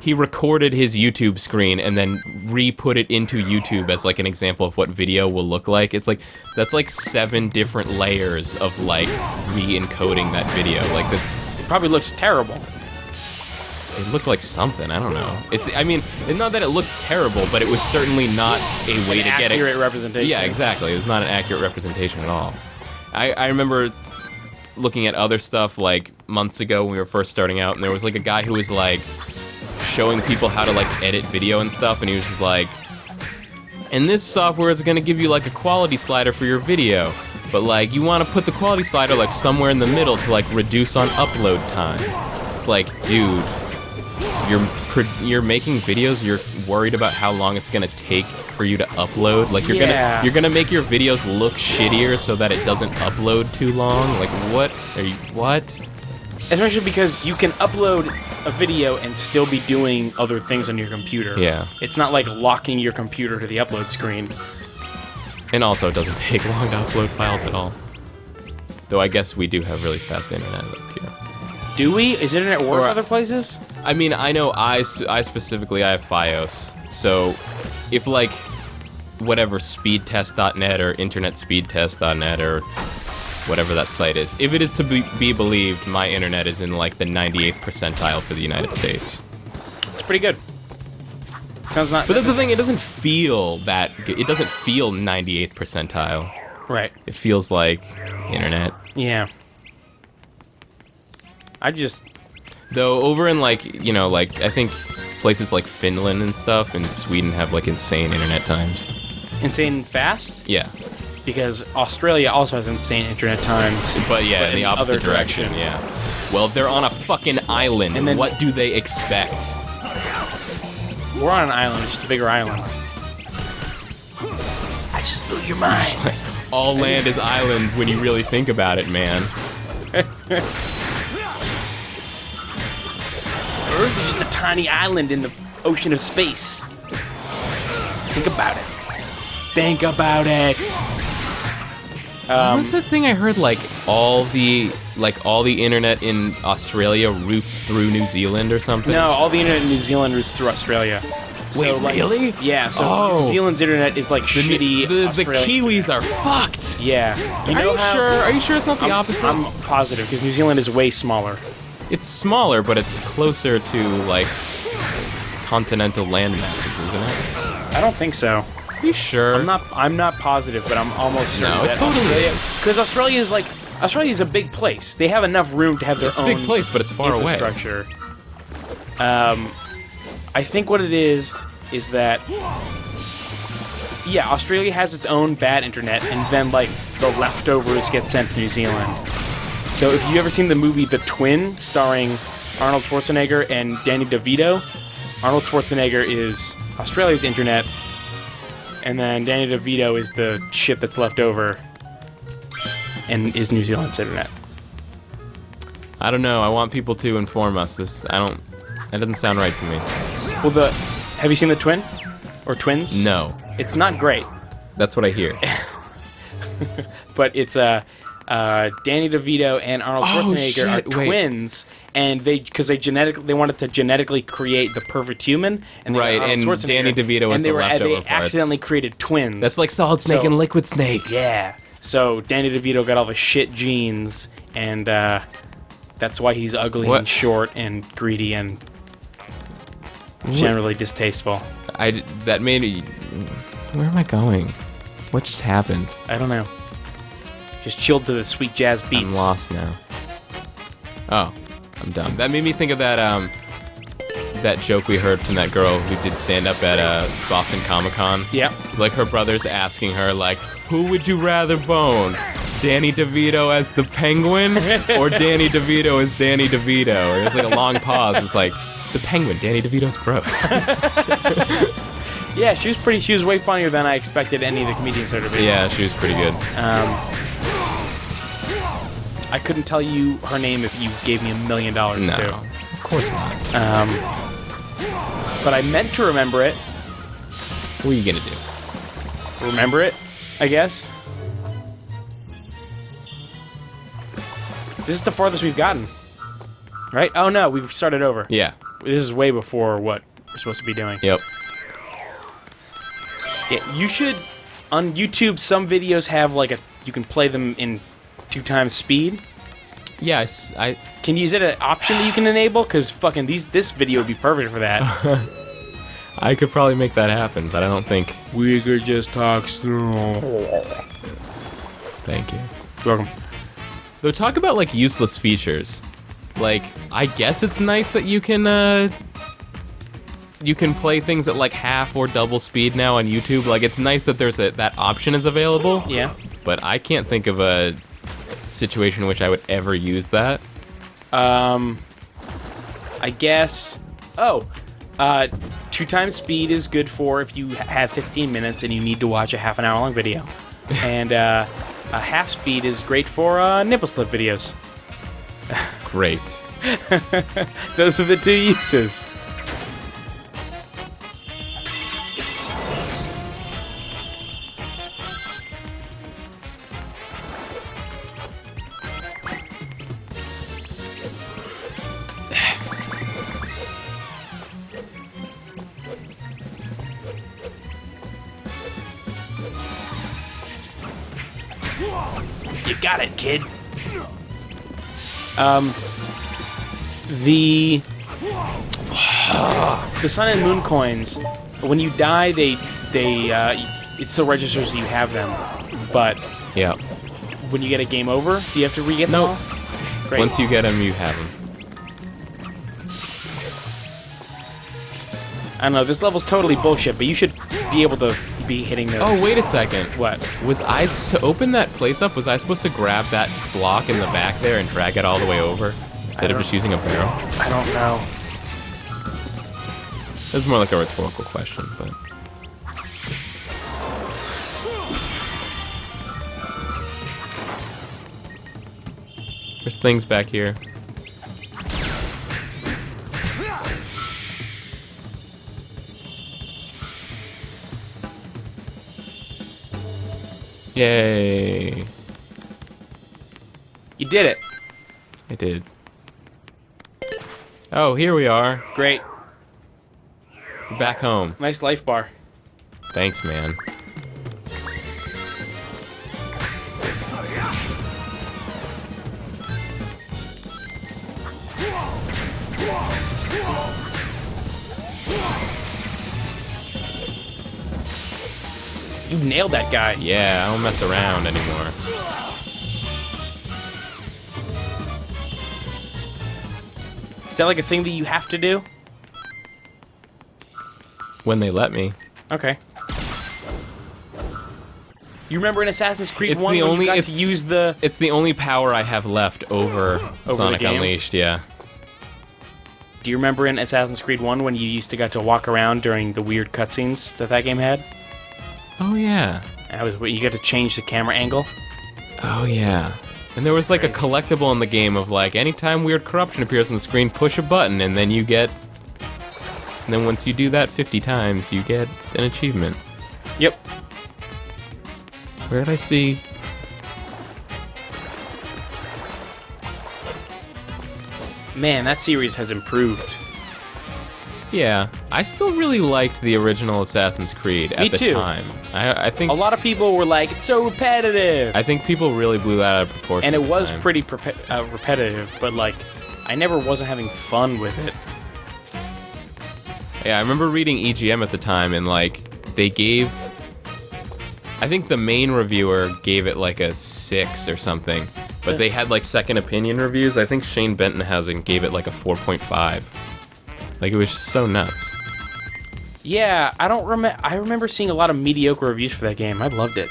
he recorded his YouTube screen and then re-put it into YouTube as like an example of what video will look like. It's like, that's like 7 different layers of like re-encoding that video. Like, that's... It probably looks terrible. It looked like something, I don't know. I mean, it's not that it looked terrible, but it was certainly not a way to get it. Accurate representation. Yeah, exactly. It was not an accurate representation at all. I remember looking at other stuff like months ago when we were first starting out, and there was like a guy who was like showing people how to like edit video and stuff, and he was just like, and this software is going to give you like a quality slider for your video, but like you want to put the quality slider like somewhere in the middle to like reduce on upload time. It's like, dude, you're making videos, you're worried about how long it's gonna take for you to upload. Like you're gonna make your videos look shittier so that it doesn't upload too long. Like what? Especially because you can upload a video and still be doing other things on your computer. Yeah. It's not like locking your computer to the upload screen. And also, it doesn't take long to upload files at all. Though I guess we do have really fast internet up here. Do we? Is internet worse Or- other places? I mean, I know I specifically, I have FiOS. So if like whatever speedtest.net or internetspeedtest.net or whatever that site is, if it is to be believed, my internet is in like the 98th percentile for the United States. It's pretty good. Sounds not... But that's the thing, it doesn't feel that good. It doesn't feel 98th percentile. Right. It feels like internet. Yeah. I just... Though over in like, you know, like I think places like Finland and stuff and Sweden have like insane internet times. Insane fast? Yeah. Because Australia also has insane internet times. But yeah, in the opposite other direction, yeah. Well, they're on a fucking island, And then- what do they expect? We're on an island, it's just a bigger island. I just blew your mind. All land is island when you really think about it, man. Earth is just a tiny island in the ocean of space. Think about it. Think about it. What was the thing I heard? Like all the internet in Australia routes through New Zealand or something. No, all the internet in New Zealand routes through Australia. Wait, really? Yeah, so New Zealand's internet is like shitty. The Australian Kiwis are fucked. Yeah. Are you sure it's not the opposite? I'm positive, because New Zealand is way smaller. It's smaller, but it's closer to like continental land masses, isn't it? I don't think so. Are you sure? I'm not positive, but I'm almost certain. No, it totally is. Because Australia is a big place. They have enough room to have their own It's a big place, but it's far away. infrastructure. I think what it is that Australia has its own bad internet, and then like the leftovers get sent to New Zealand. So if you've ever seen the movie The Twin, starring Arnold Schwarzenegger and Danny DeVito, Arnold Schwarzenegger is Australia's internet, and then Danny DeVito is the shit that's left over and is New Zealand's internet. I don't know. I want people to inform us. That doesn't sound right to me. Well, have you seen The Twin? Or Twins? No. It's not great, That's what I hear. but it's Danny DeVito and Arnold Schwarzenegger are wait. twins, and they wanted to genetically create the perfect human, and Right, Arnold and Schwarzenegger, Danny DeVito was and they the were leftover they parts. accidentally created twins. That's like Solid Snake So- and Liquid Snake. Yeah. So Danny DeVito got all the shit genes, and that's why he's ugly What? and short and greedy and generally distasteful. That made me... Where am I going? What just happened? I don't know. Just chilled to the sweet jazz beats. I'm lost now. Oh, I'm done. That made me think of that joke we heard from that girl who did stand up at Boston Comic Con. Yeah. Like her brother's asking her, like, who would you rather bone? Danny DeVito as the Penguin or Danny DeVito as Danny DeVito? And there's like a long pause. It's like, the Penguin, Danny DeVito's gross. Yeah, she was way funnier than I expected any of the comedians her to be. Yeah, she was pretty good. I couldn't tell you her name if you gave me $1 million No, too. of course not. But I meant to remember it. What are you gonna do? Remember it, I guess. This is the farthest we've gotten. Right? Oh no, we've started over. Yeah. This is way before what we're supposed to be doing. Yep. Yeah, you should, on YouTube, some videos have like you can play them in 2 times speed. Yes, Is it an option that you can enable? Because fucking this video would be perfect for that. I could probably make that happen, but I don't think. We could just talk slow. Thank you. You're welcome. Though talk about like useless features. Like, I guess it's nice that you can play things at like half or double speed now on YouTube. Like, it's nice that that option is available. Yeah. But I can't think of a situation in which I would ever use that. I guess. 2 times speed is good for if you have 15 minutes and you need to watch a half an hour long video, and a half speed is great for nipple slip videos. Great. Those are the 2 uses. You got it, kid. The Sun and Moon coins, when you die, it still registers that you have them. But Yeah. when you get a game over, do you have to re-get them Nope. all? Great. Once you get them, you have them. I don't know, this level's totally bullshit, but you should be able to be hitting those. Oh, wait a second. What? To open that place up, was I supposed to grab that block in the back there and drag it all the way over instead of just using a barrel? I don't know. That's more like a rhetorical question, but... There's things back here. Yay. You did it. I did. Oh, here we are. Great. We're back home. Nice life bar. Thanks, man. You nailed that guy. Yeah, I don't mess around anymore. Is that like a thing that you have to do? When they let me. Okay. You remember in Assassin's Creed It's 1 the when only- you got to it's- use the... It's the only power I have left over the Sonic game? Unleashed, yeah. Do you remember in Assassin's Creed 1 when you used to got to walk around during the weird cutscenes that game had? Oh, yeah. That was you got to change the camera angle. Oh, yeah. And there was like a collectible in the game of like, anytime weird corruption appears on the screen, push a button, and then you get... And then once you do that 50 times, you get an achievement. Yep. Where did I see... Man, that series has improved. Yeah, I still really liked the original Assassin's Creed at Me the too. time. I think A lot of people were like, it's so repetitive. I think people really blew that out of proportion. And it at the was time. pretty repetitive, but like, I never wasn't having fun with it. Yeah, I remember reading EGM at the time, and like they gave. I think the main reviewer gave it like a 6 or something, but they had like second opinion reviews. I think Shane Bentonhausen gave it like a 4.5. Like it was just so nuts. Yeah, I don't remember. I remember seeing a lot of mediocre reviews for that game. I loved it.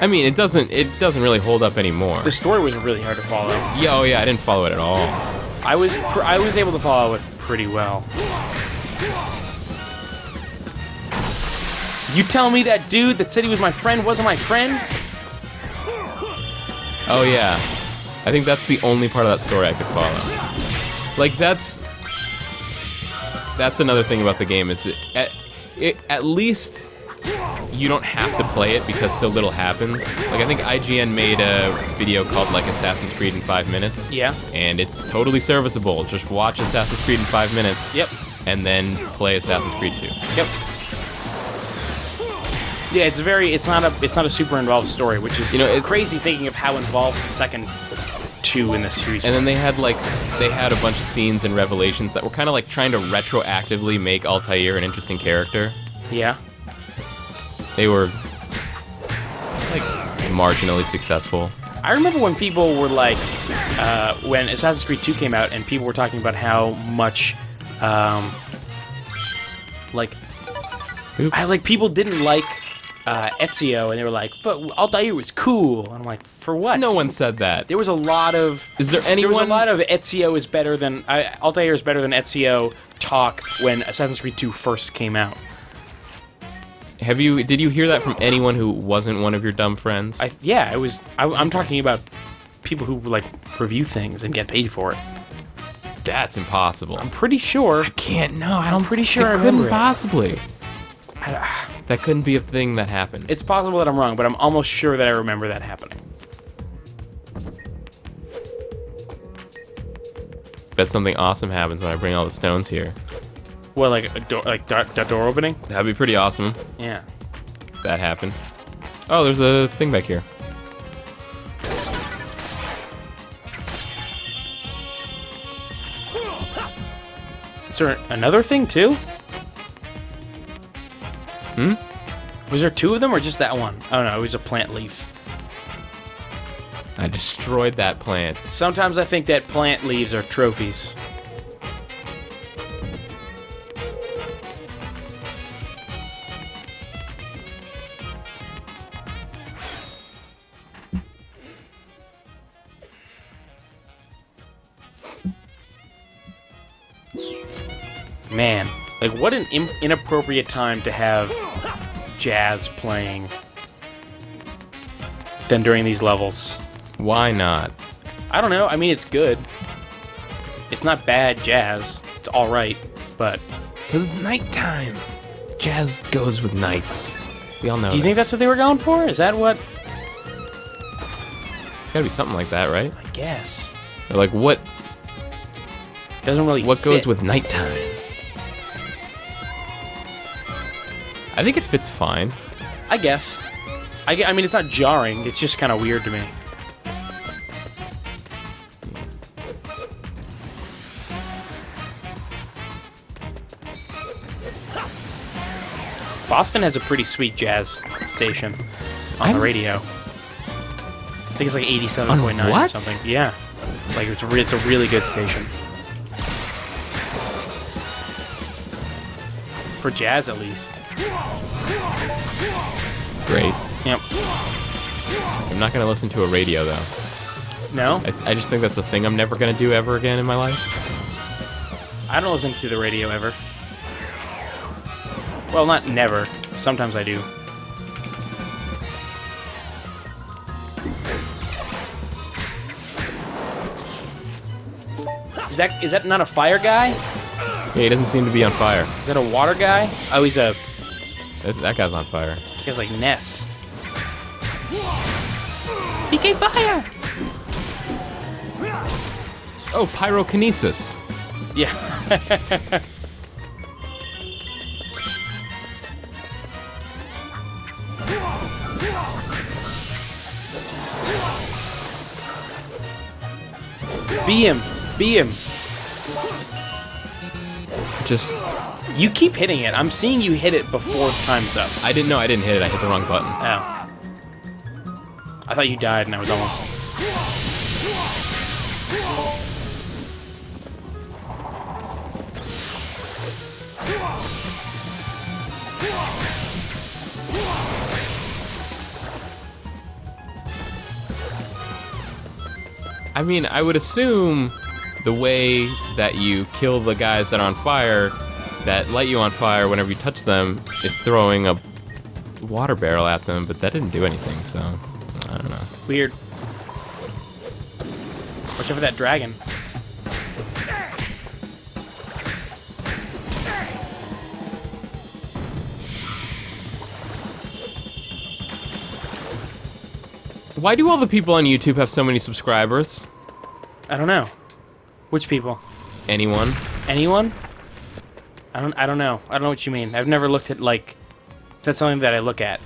I mean, it doesn't really hold up anymore. The story was really hard to follow. Yeah, oh yeah, I didn't follow it at all. I was able to follow it pretty well. You tell me that dude that said he was my friend wasn't my friend? Oh yeah, I think that's the only part of that story I could follow. Like that's another thing about the game is at least you don't have to play it because so little happens. Like I think IGN made a video called like Assassin's Creed in 5 minutes. Yeah. And it's totally serviceable. Just watch Assassin's Creed in 5 minutes. Yep. And then play Assassin's Creed 2. Yep. Yeah, it's not a super involved story, which is it's crazy thinking of how involved the second 2 in this series. And then they had a bunch of scenes and revelations that were kind of like trying to retroactively make Altair an interesting character. Yeah. They were like marginally successful. I remember when people were like, when Assassin's Creed 2 came out, and people were talking about how much, Oops. people didn't like Ezio, and they were like, "But Altair was cool." And I'm like, for what? No one said that. There was a lot of. Is there anyone? There was a lot of Ezio is better than Altair is better than Ezio talk when Assassin's Creed 2 first came out. Did you hear that from anyone who wasn't one of your dumb friends? I'm talking about people who like review things and get paid for it. That's impossible. I'm pretty sure. Can't. No, I don't. pretty sure I That remember couldn't it. possibly. That couldn't be a thing that happened. It's possible that I'm wrong, but I'm almost sure that I remember that happening. Bet something awesome happens when I bring all the stones here. Well, like a door, that door opening. That'd be pretty awesome Yeah. if that happened. Oh, there's a thing back here. Is there another thing too? Was there 2 of them or just that one? Oh no, it was a plant leaf. I destroyed that plant. Sometimes I think that plant leaves are trophies. Man, like what an inappropriate time to have jazz playing than during these levels. Why not? I don't know. I mean, it's good. It's not bad jazz. It's all right, but Because it's nighttime. Jazz goes with nights. We all know. Do you think that's what they were going for? Is that what? It's gotta be something like that, right? I guess. Or like what? Doesn't really. What goes fit. with nighttime? I think it fits fine. I guess. I mean, it's not jarring. It's just kind of weird to me. Boston has a pretty sweet jazz station on the radio. I think it's like 87.9 or what? something. Yeah. Like it's a really good station. For jazz, at least. Great. Yep. I'm not gonna listen to a radio though. No? I just think that's a thing I'm never gonna do ever again in my life. I don't listen to the radio ever. Well, not never. Sometimes I do. Is that not a fire guy? Yeah, he doesn't seem to be on fire. Is that a water guy? Oh, he's a... That guy's on fire. He guy's like Ness. PK Fire! Oh, pyrokinesis. Yeah. Be him. Be him. Just, You keep hitting it. I'm seeing you hit it before time's up. I didn't know I didn't hit it. I hit the wrong button. Oh. I thought you died and I was almost... I mean, I would assume the way that you kill the guys that are on fire, that light you on fire whenever you touch them, is throwing a water barrel at them, but that didn't do anything, so I don't know. Weird. Watch out for that dragon. Why do all the people on YouTube have so many subscribers? I don't know. Which people? Anyone? Anyone? I don't know. I don't know what you mean. I've never looked at, like... That's something that I look at.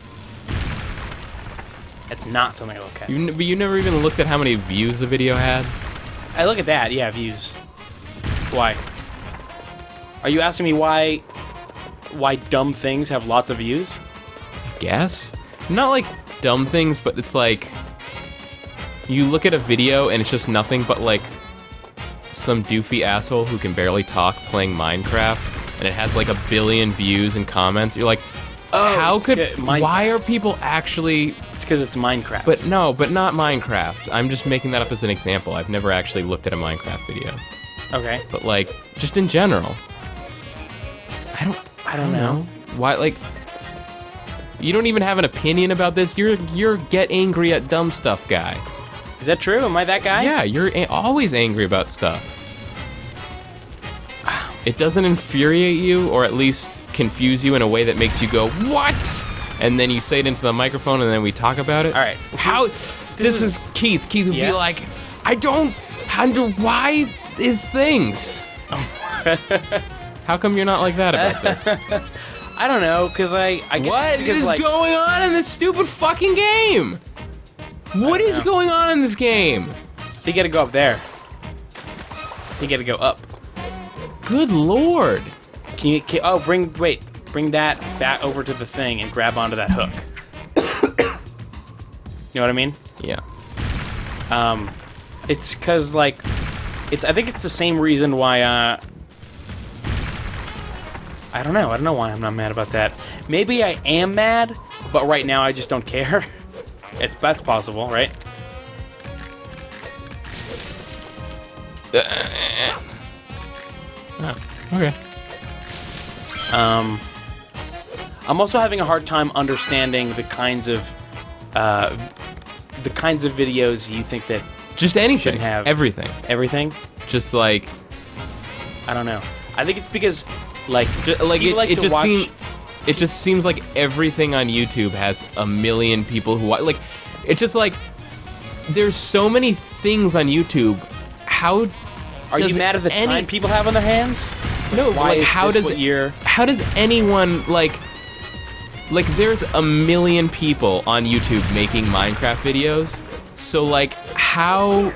It's not something I look at. But you never even looked at how many views the video had? I look at that, yeah, views. Why? Are you asking me why dumb things have lots of views? I guess. Not like dumb things, but it's like... You look at a video and it's just nothing but like some doofy asshole who can barely talk playing Minecraft, and it has like 1 billion views and comments. You're like, how it's could... good. Why are people actually... It's because it's Minecraft. But no, but not Minecraft. I'm just making that up as an example. I've never actually looked at a Minecraft video. Okay. But like, just in general. I don't know. Why, like... You don't even have an opinion about this. You're get angry at dumb stuff guy. Is that true? Am I that guy? Yeah, you're always angry about stuff. It doesn't infuriate you, or at least confuse you in a way that makes you go, what? And then you say it into the microphone, and then we talk about it. All right. How? This is Keith. Keith would Yeah? be like, I don't under why is things. How come you're not like that about this? I don't know, because I get... What because, is like, going on in this stupid fucking game? What is know. going on in this game? You gotta go up there. You gotta go up. Good lord. Bring that back over to the thing and grab onto that hook. You know what I mean? Yeah. It's because, like, I think it's the same reason why, I don't know why I'm not mad about that. Maybe I am mad, but right now I just don't care. That's possible, right? Oh, okay. I'm also having a hard time understanding the kinds of videos you think that Just anything. Shouldn't have. Everything. everything. Just like, I don't know. I think it's because, like, like people it to just watch. seemed. it just seems like everything on YouTube has a million people who like. It's just like there's so many things on YouTube. How Are you does mad at the time people have on their hands? No, Why like is how this does what you're... how does anyone like there's a million people on YouTube making Minecraft videos. So like how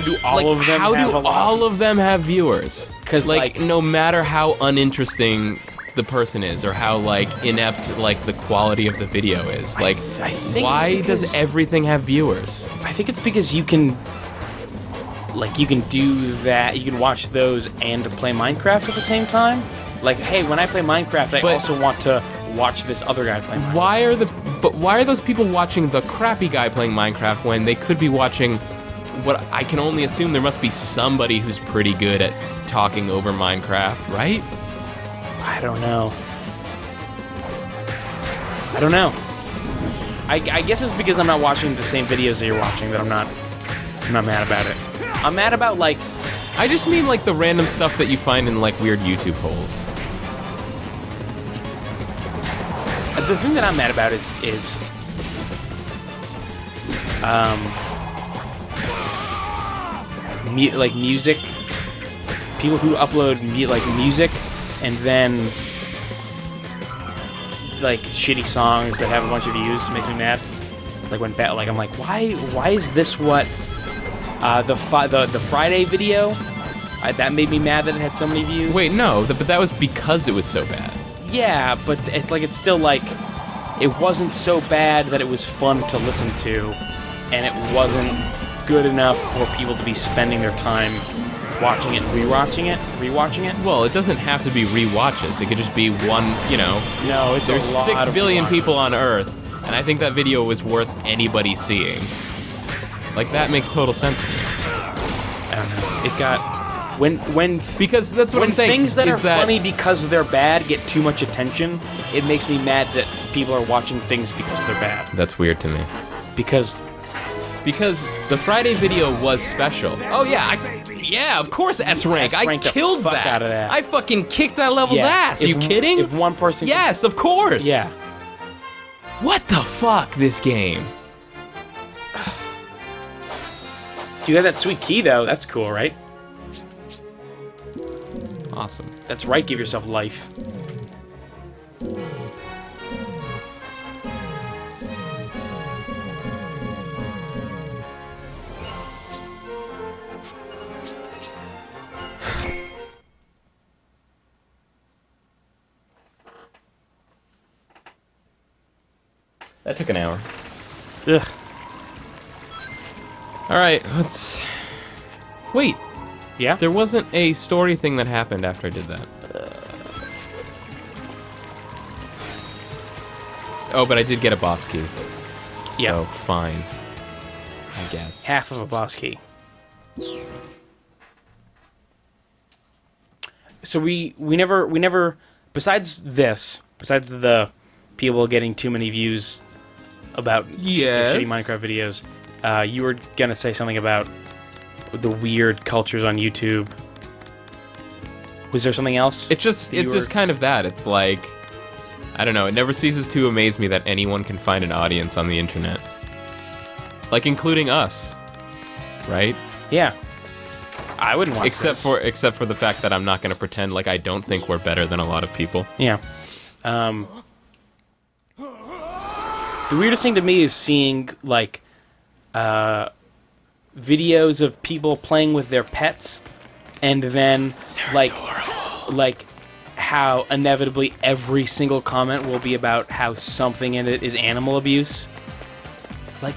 do all of them how have do a lot? all of them have viewers? 'Cause, like no matter how uninteresting the person is or how like inept like the quality of the video is, like I think why it's because- does everything have viewers? I think it's because you can do that. You can watch those and play Minecraft at the same time. Like, hey, when I play Minecraft, I But- also want to watch this other guy play Minecraft. Why are those people watching the crappy guy playing Minecraft when they could be watching what I can only assume there must be somebody who's pretty good at talking over Minecraft, right? I don't know. I guess it's because I'm not watching the same videos that you're watching that I'm not mad about it. I'm mad about like I just mean like the random stuff that you find in like weird YouTube holes. the thing that I'm mad about is like music. People who upload music and then like shitty songs that have a bunch of views make me mad. Like when I'm like, why is this what the Friday video that made me mad that it had so many views? Wait, no, but that was because it was so bad. Yeah, but it's still like it wasn't so bad that it was fun to listen to, and it wasn't good enough for people to be spending their time watching it and rewatching it. Well, it doesn't have to be rewatches. It could just be one, No, it's There's a lot 6 of billion fun. people on Earth, and I think that video was worth anybody seeing. Like, that makes total sense to me. I don't know. It got when Because that's what when I'm saying. things that is are funny because they're bad get too much attention, it makes me mad that people are watching things because they're bad. That's weird to me. Because the Friday video was special. Oh yeah, of course S rank. I S-ranked the killed fuck that. out of that. I fucking kicked that level's Yeah, ass. Are you kidding? If one person Yes, of course. Yeah. What the fuck, this game? You got that sweet key though, that's cool, right? Awesome. That's right, give yourself life. That took an hour. Ugh. Alright, let's... Wait, Yeah? there wasn't a story thing that happened after I did that. Oh, but I did get a boss key. Yeah. So, fine. I guess. Half of a boss key. So we never besides the people getting too many views about Yes. the shitty Minecraft videos, you were gonna say something about the weird cultures on YouTube. Was there something else? It's just kind of that. It's like, I don't know, it never ceases to amaze me that anyone can find an audience on the internet. Like, including us. Right? Yeah. I wouldn't watch Except this. for the fact that I'm not going to pretend like I don't think we're better than a lot of people. Yeah. The weirdest thing to me is seeing, like, videos of people playing with their pets, and then, like, how inevitably every single comment will be about how something in it is animal abuse. Like,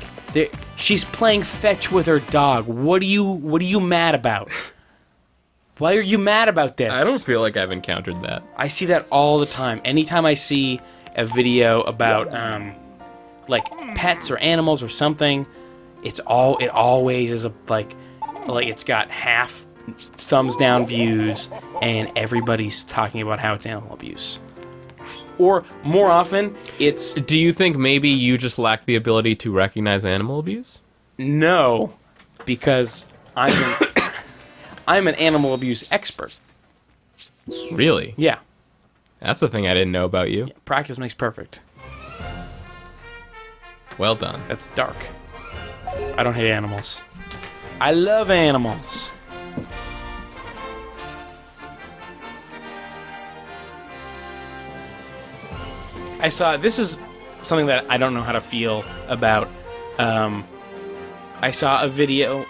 she's playing fetch with her dog. What are you mad about? Why are you mad about this? I don't feel like I've encountered that. I see that all the time. Anytime I see a video about like pets or animals or something, it always is like it's got half thumbs down views and everybody's talking about how it's animal abuse. Or more often, it's Do you think maybe you just lack the ability to recognize animal abuse? no, because I'm an animal abuse expert. Really? Yeah. That's the thing I didn't know about you. Practice makes perfect. Well done. That's dark. I don't hate animals. I love animals. I saw, this is something that I don't know how to feel about. I saw a video.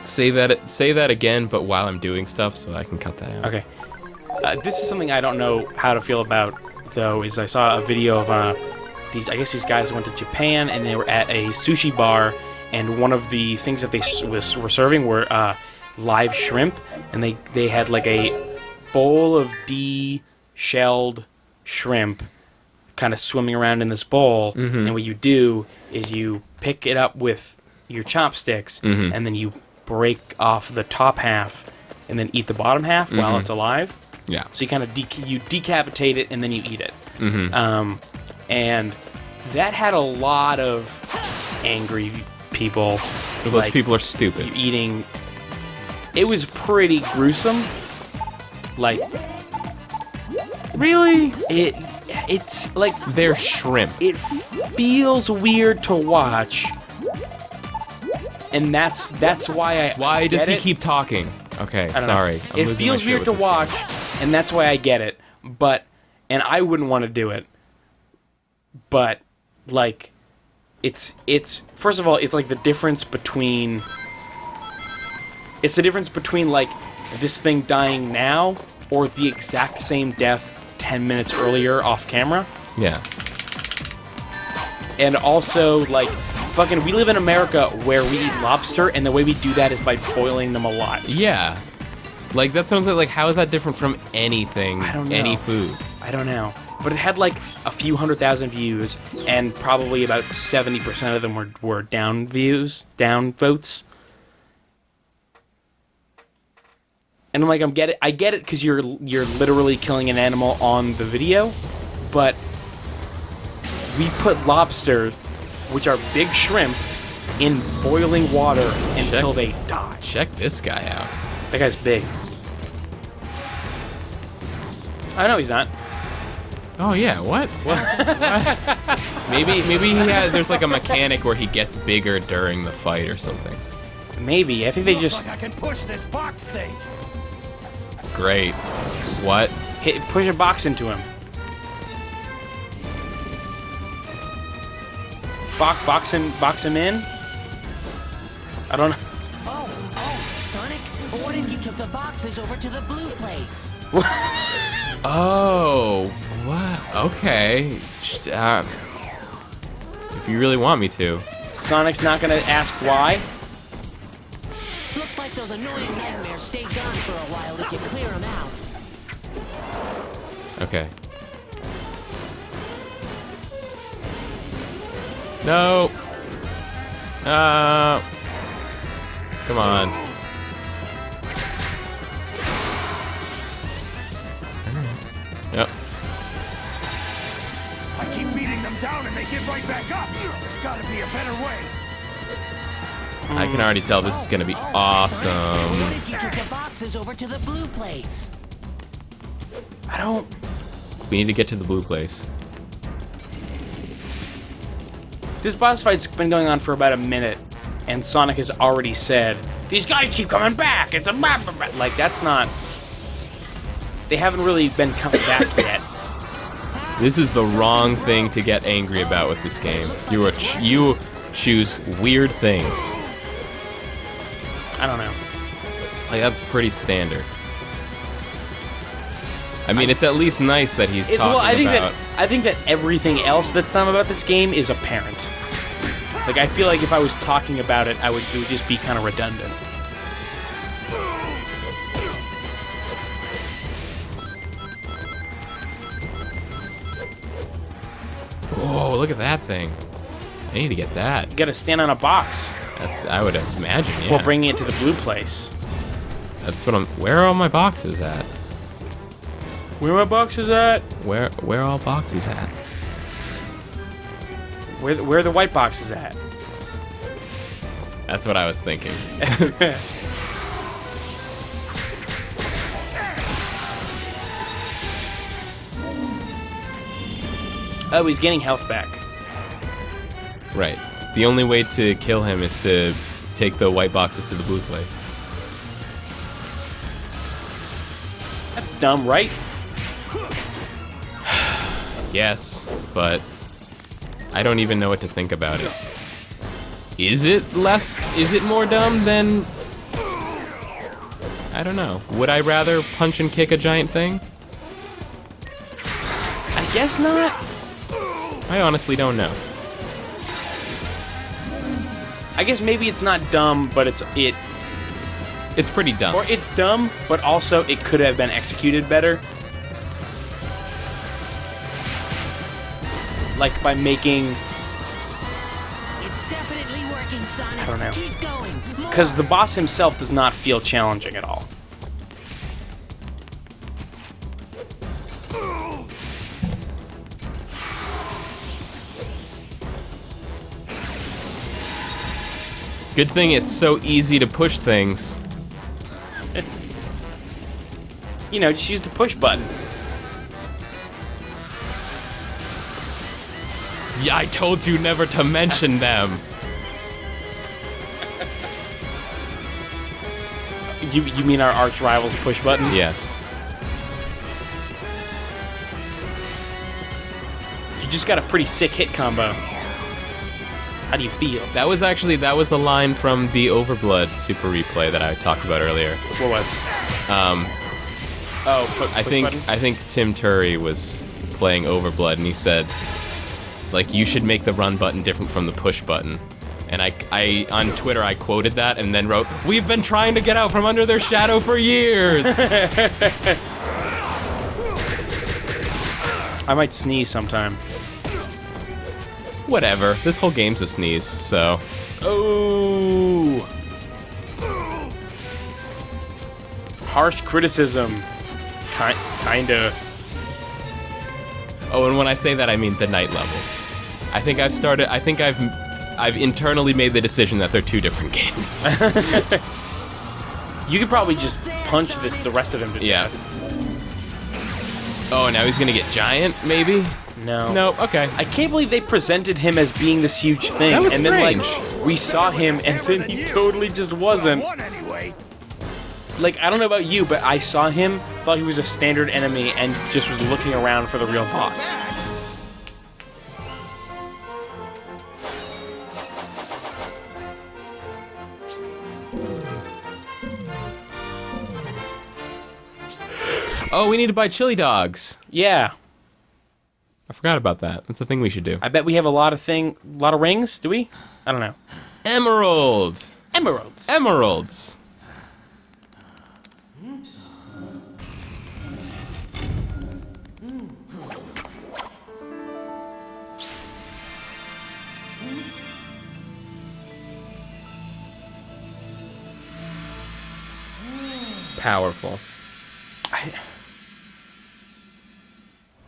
Say that again, but while I'm doing stuff, so I can cut that out. Okay. This is something I don't know how to feel about, though, is I saw a video of these guys went to Japan, and they were at a sushi bar, and one of the things that they were serving were live shrimp, and they had like a bowl of de-shelled shrimp kind of swimming around in this bowl, and what you do is you pick it up with your chopsticks, and then you break off the top half and then eat the bottom half while it's alive. Yeah. So you kind of you decapitate it and then you eat it. And that had a lot of angry people. Those people are stupid. Eating. It was pretty gruesome. Like, Really? it's like They're shrimp. it feels weird to watch, and that's why I. Why does get he it. keep talking? Okay, I don't sorry. know. I'm It losing my feels shit weird with to this watch, game. and that's why I get it. And I wouldn't want to do it. But like, it's first of all, it's like the difference between. It's the difference between like this thing dying now or the exact same death 10 minutes earlier off camera. Yeah. And also, like, fucking, we live in America where we eat lobster, and the way we do that is by boiling them alive. Yeah. Like, that sounds like how is that different from anything? I don't know. Any food? I don't know. But it had, like, a few 100,000 views, and probably about 70% of them were down votes. And I'm like, I get it, because you're literally killing an animal on the video, but we put lobsters, which are big shrimp, in boiling water until they die. Check this guy out. That guy's big. I know he's not. Oh yeah, what? What? Maybe there's like a mechanic where he gets bigger during the fight or something. Maybe. I think they Looks just like I can push this box thing. Great. What? push a box into him. Box him in? I don't know. Oh, Sonic, what if you took the boxes over to the blue place? Oh, what? Okay. If you really want me to. Sonic's not gonna ask why. Looks like those annoying nightmares stay gone for a while if you clear them out. Okay. No. Come on. Yep. I keep beating them down and they get right back up. There's gotta be a better way. I can already tell this is gonna be What awesome. if you took the boxes over to the blue place? I don't. We need to get to the blue place. This boss fight's been going on for about a minute, and Sonic has already said, "These guys keep coming back. It's a blah, blah, blah." Like, that's not. They haven't really been coming back yet. This is the wrong thing to get angry about with this game. You choose weird things. I don't know. Like, that's pretty standard. I mean, it's at least nice that he's talking Well, I about... think that everything else that's done about this game is apparent. Like, I feel like if I was talking about it, it would just be kind of redundant. Whoa, look at that thing. I need to get that. You gotta stand on a box I would imagine, yeah. before bringing it to the blue place. That's what where are all my boxes at? Where my box is at? Where are all boxes at? Where the white box is at? That's what I was thinking. Oh, he's getting health back. Right. The only way to kill him is to take the white boxes to the blue place. That's dumb, right? Yes, but I don't even know what to think about it. Is it more dumb than... I don't know. Would I rather punch and kick a giant thing? I guess not. I honestly don't know. I guess maybe it's not dumb, but it's pretty dumb. or it's dumb, but also it could have been executed better. Like by making, It's definitely working, Sonic. I don't know. Keep going. More. because the boss himself does not feel challenging at all. Good thing it's so easy to push things. You know, just use the push button. Yeah, I told you never to mention them. You mean our arch rival's push button? Yes. You just got a pretty sick hit combo. How do you feel? That was a line from the Overblood Super Replay that I talked about earlier. What was? I think Tim Turry was playing Overblood and he said, like, you should make the run button different from the push button. And I on Twitter I quoted that and then wrote, "We've been trying to get out from under their shadow for years." I might sneeze sometime. Whatever. This whole game's a sneeze, so. Oh. Harsh criticism. Kinda. Oh, and when I say that, I mean the night levels. I think I've internally made the decision that they're two different games. You could probably just punch the rest of him to Yeah. death. Oh, now he's gonna get giant, maybe? No. No, okay. I can't believe they presented him as being this huge thing, That was and then like strange. we saw him, and then he totally just wasn't. One anyway. Like, I don't know about you, but I saw him, thought he was a standard enemy, and just was looking around for the real boss. Oh, we need to buy chili dogs. Yeah, I forgot about that. That's a thing we should do. I bet we have a lot of rings. Do we? I don't know. Emerald! Emeralds. Emeralds! Powerful.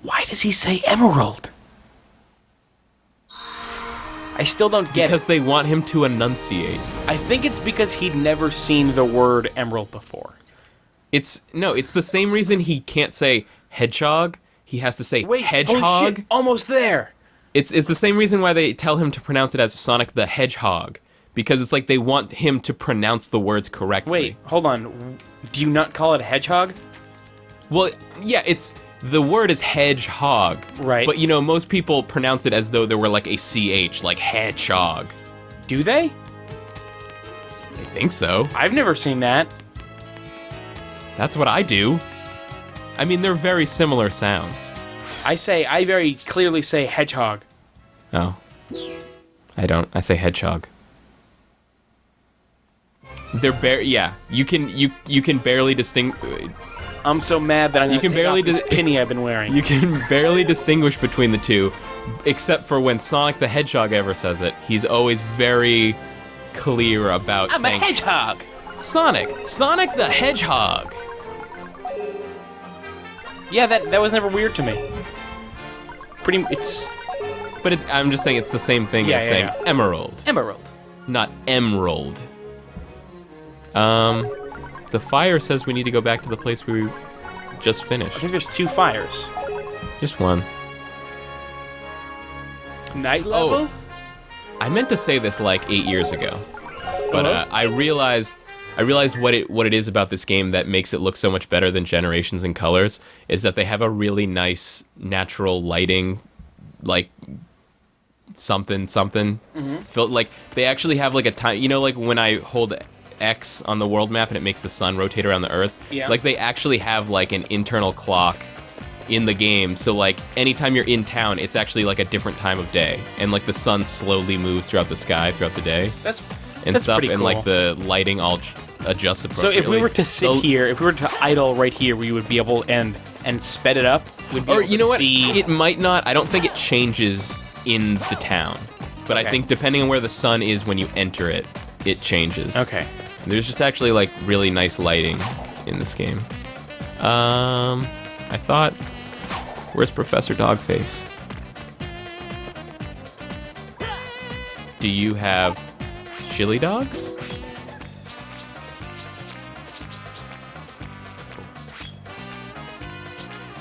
Why does he say emerald? I still don't get Because it. they want him to enunciate. I think it's because he'd never seen the word emerald before. It's the same reason he can't say hedgehog. He has to say Wait, hedgehog. holy shit, almost there. It's the same reason why they tell him to pronounce it as Sonic the Hedgehog. Because it's like they want him to pronounce the words correctly. Wait, hold on. Do you not call it a hedgehog? Well, yeah, the word is hedgehog. Right. But, most people pronounce it as though there were like a CH, like hedgehog. Do they? I think so. I've never seen that. That's what I do. I mean, they're very similar sounds. I very clearly say hedgehog. Oh. I don't. I say hedgehog. They're yeah. You can barely distinguish. I'm so mad that I'm You can barely this dis- penny I've been wearing. You can barely distinguish between the two, except for when Sonic the Hedgehog ever says it. He's always very clear about I'm a saying, hedgehog. Sonic the Hedgehog. Yeah, that was never weird to me. It's But I'm just saying it's the same thing Yeah, as yeah, saying yeah. emerald, emerald. not emerald. The fire says we need to go back to the place we just I finished. think there's two fires. Just one. Night level? I meant to say this like 8 years ago, but I realized what it is about this game that makes it look so much better than Generations and Colors is that they have a really nice natural lighting, like something. Like they actually have like a time. You know, like when I hold X on the world map and it makes the sun rotate around the Earth. Yeah. Like they actually have like an internal clock in the game, so like anytime you're in town, it's actually like a different time of day, and like the sun slowly moves throughout the sky throughout the day That's stuff, pretty and cool. like the lighting all adjusts So appropriately. if we were to sit here, if we were to idle right here, we would be able and sped it up. We'd be or able you know to what? see- It might not. I don't think it changes in the town, but I Okay. think depending on where the sun is when you enter it, it changes. Okay. There's just actually like really nice lighting in this game. I thought, where's Professor Dogface? Do you have chili dogs?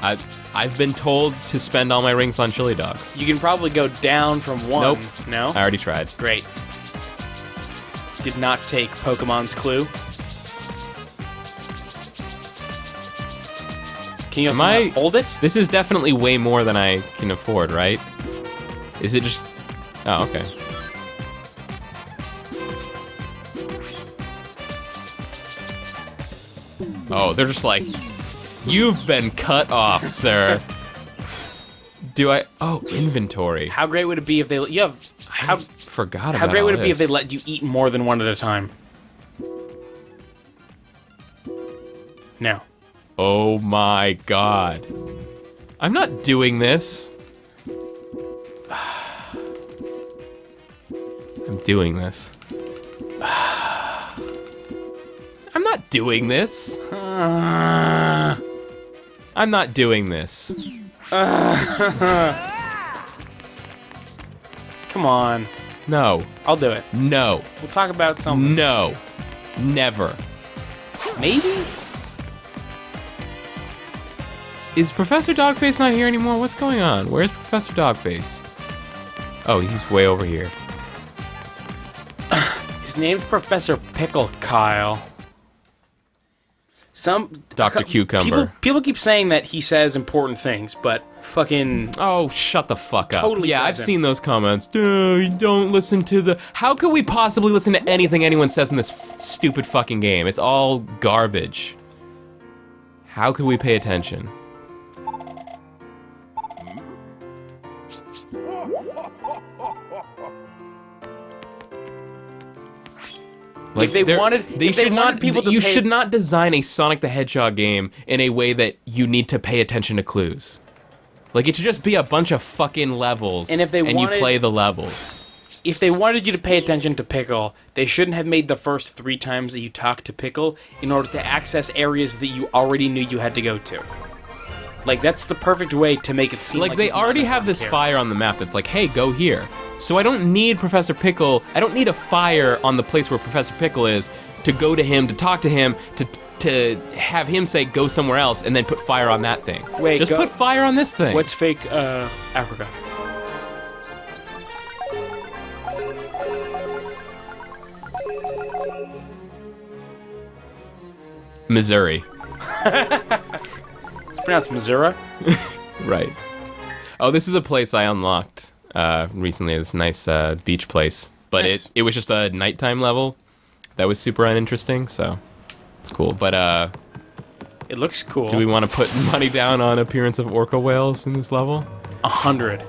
I've been told to spend all my rings on chili dogs. You can probably go down from one. Nope. No? I already tried. Great. Did not take Pokemon's clue. Can you Am I- hold it? This is definitely way more than I can afford, right? Is it just... Oh, okay. Oh, they're just like, you've been cut off, sir. Do I... Oh, inventory. How great would it be if they you have how Forgot about how great would all it be if they this. let you eat more than one at a time? No. Oh my god. I'm not doing this. I'm doing this. I'm not doing this. I'm not doing this. Come on. No. I'll do it. No. We'll talk about something. No. Never. Maybe? Is Professor Dogface not here anymore? What's going on? Where's Professor Dogface? Oh, he's way over here. His name's Professor Pickle, Kyle. Dr. Cucumber. People keep saying that he says important things, but fucking Oh, shut the fuck up. Totally yeah, I've doesn't. seen those comments. Dude, don't listen to the... How could we possibly listen to anything anyone says in this stupid fucking game? It's all garbage. How could we pay attention? If they they're- wanted- they if they should wanted not. people to You pay- should not design a Sonic the Hedgehog game in a way that you need to pay attention to clues. Like it should just be a bunch of fucking levels, And if they you wanted- play the levels. if they wanted you to pay attention to Pickle, they shouldn't have made the first 3 times that you talk to Pickle in order to access areas that you already knew you had to go to. Like that's the perfect way to make it seem like They he's not already a have this character. fire on the map that's like, hey, go here. So I don't need Professor Pickle. I don't need a fire on the place where Professor Pickle is to go to him, to talk to him, to have him say go somewhere else and then put fire on that thing. Wait, just go- put fire on this thing. What's fake Africa? Missouri? It's pronounced Missouri. Right. Oh, this is a place I unlocked recently. This nice beach place, but Nice. it was just a nighttime level that was super uninteresting. So it's cool. But It looks cool. do we want to put money down on appearance of orca whales in this level? 100%.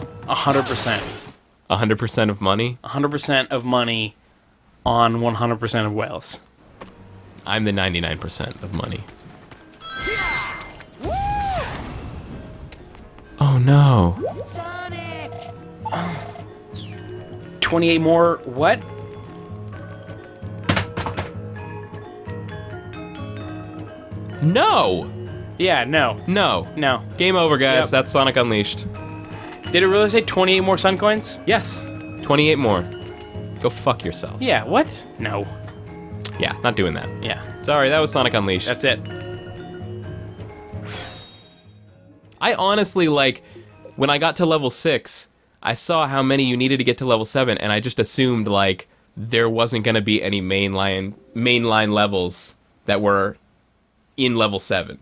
100% of money. 100% of money on 100% of whales. I'm the 99% of money. Oh no. Sonic! 28 more what? No! Yeah, no. No. No. Game over, guys. Yep. That's Sonic Unleashed. Did it really say 28 more Sun Coins? Yes. 28 more. Go fuck yourself. Yeah, what? No. Yeah, not doing that. Yeah. Sorry, that was Sonic Unleashed. That's it. I honestly, like, when I got to level 6, I saw how many you needed to get to level 7, and I just assumed, like, there wasn't going to be any mainline levels that were in level 7.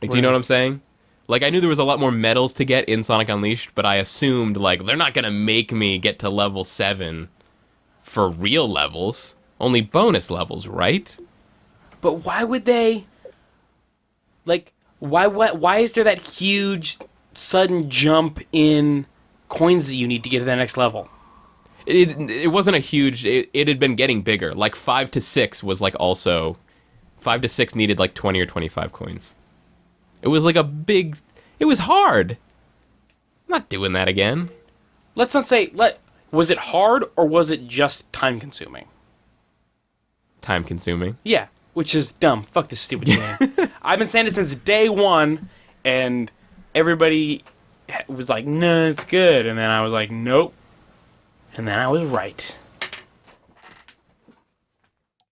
Like, do you know what I'm saying? Like, I knew there was a lot more medals to get in Sonic Unleashed, but I assumed, like, they're not going to make me get to level 7 for real levels. Only bonus levels, right? But why would they... Like, why is there that huge sudden jump in coins that you need to get to the next level? It wasn't a huge... It had been getting bigger. Like, 5 to 6 was, like, also... 5 to 6 needed, like, 20 or 25 coins. It was, like, a big... It was hard. I'm not doing that again. Let's not say... Was it hard, or was it just time-consuming? Time-consuming. Yeah, which is dumb. Fuck this stupid game. I've been saying it since day one, and everybody was like, "No, it's good," and then I was like, "Nope," and then I was right.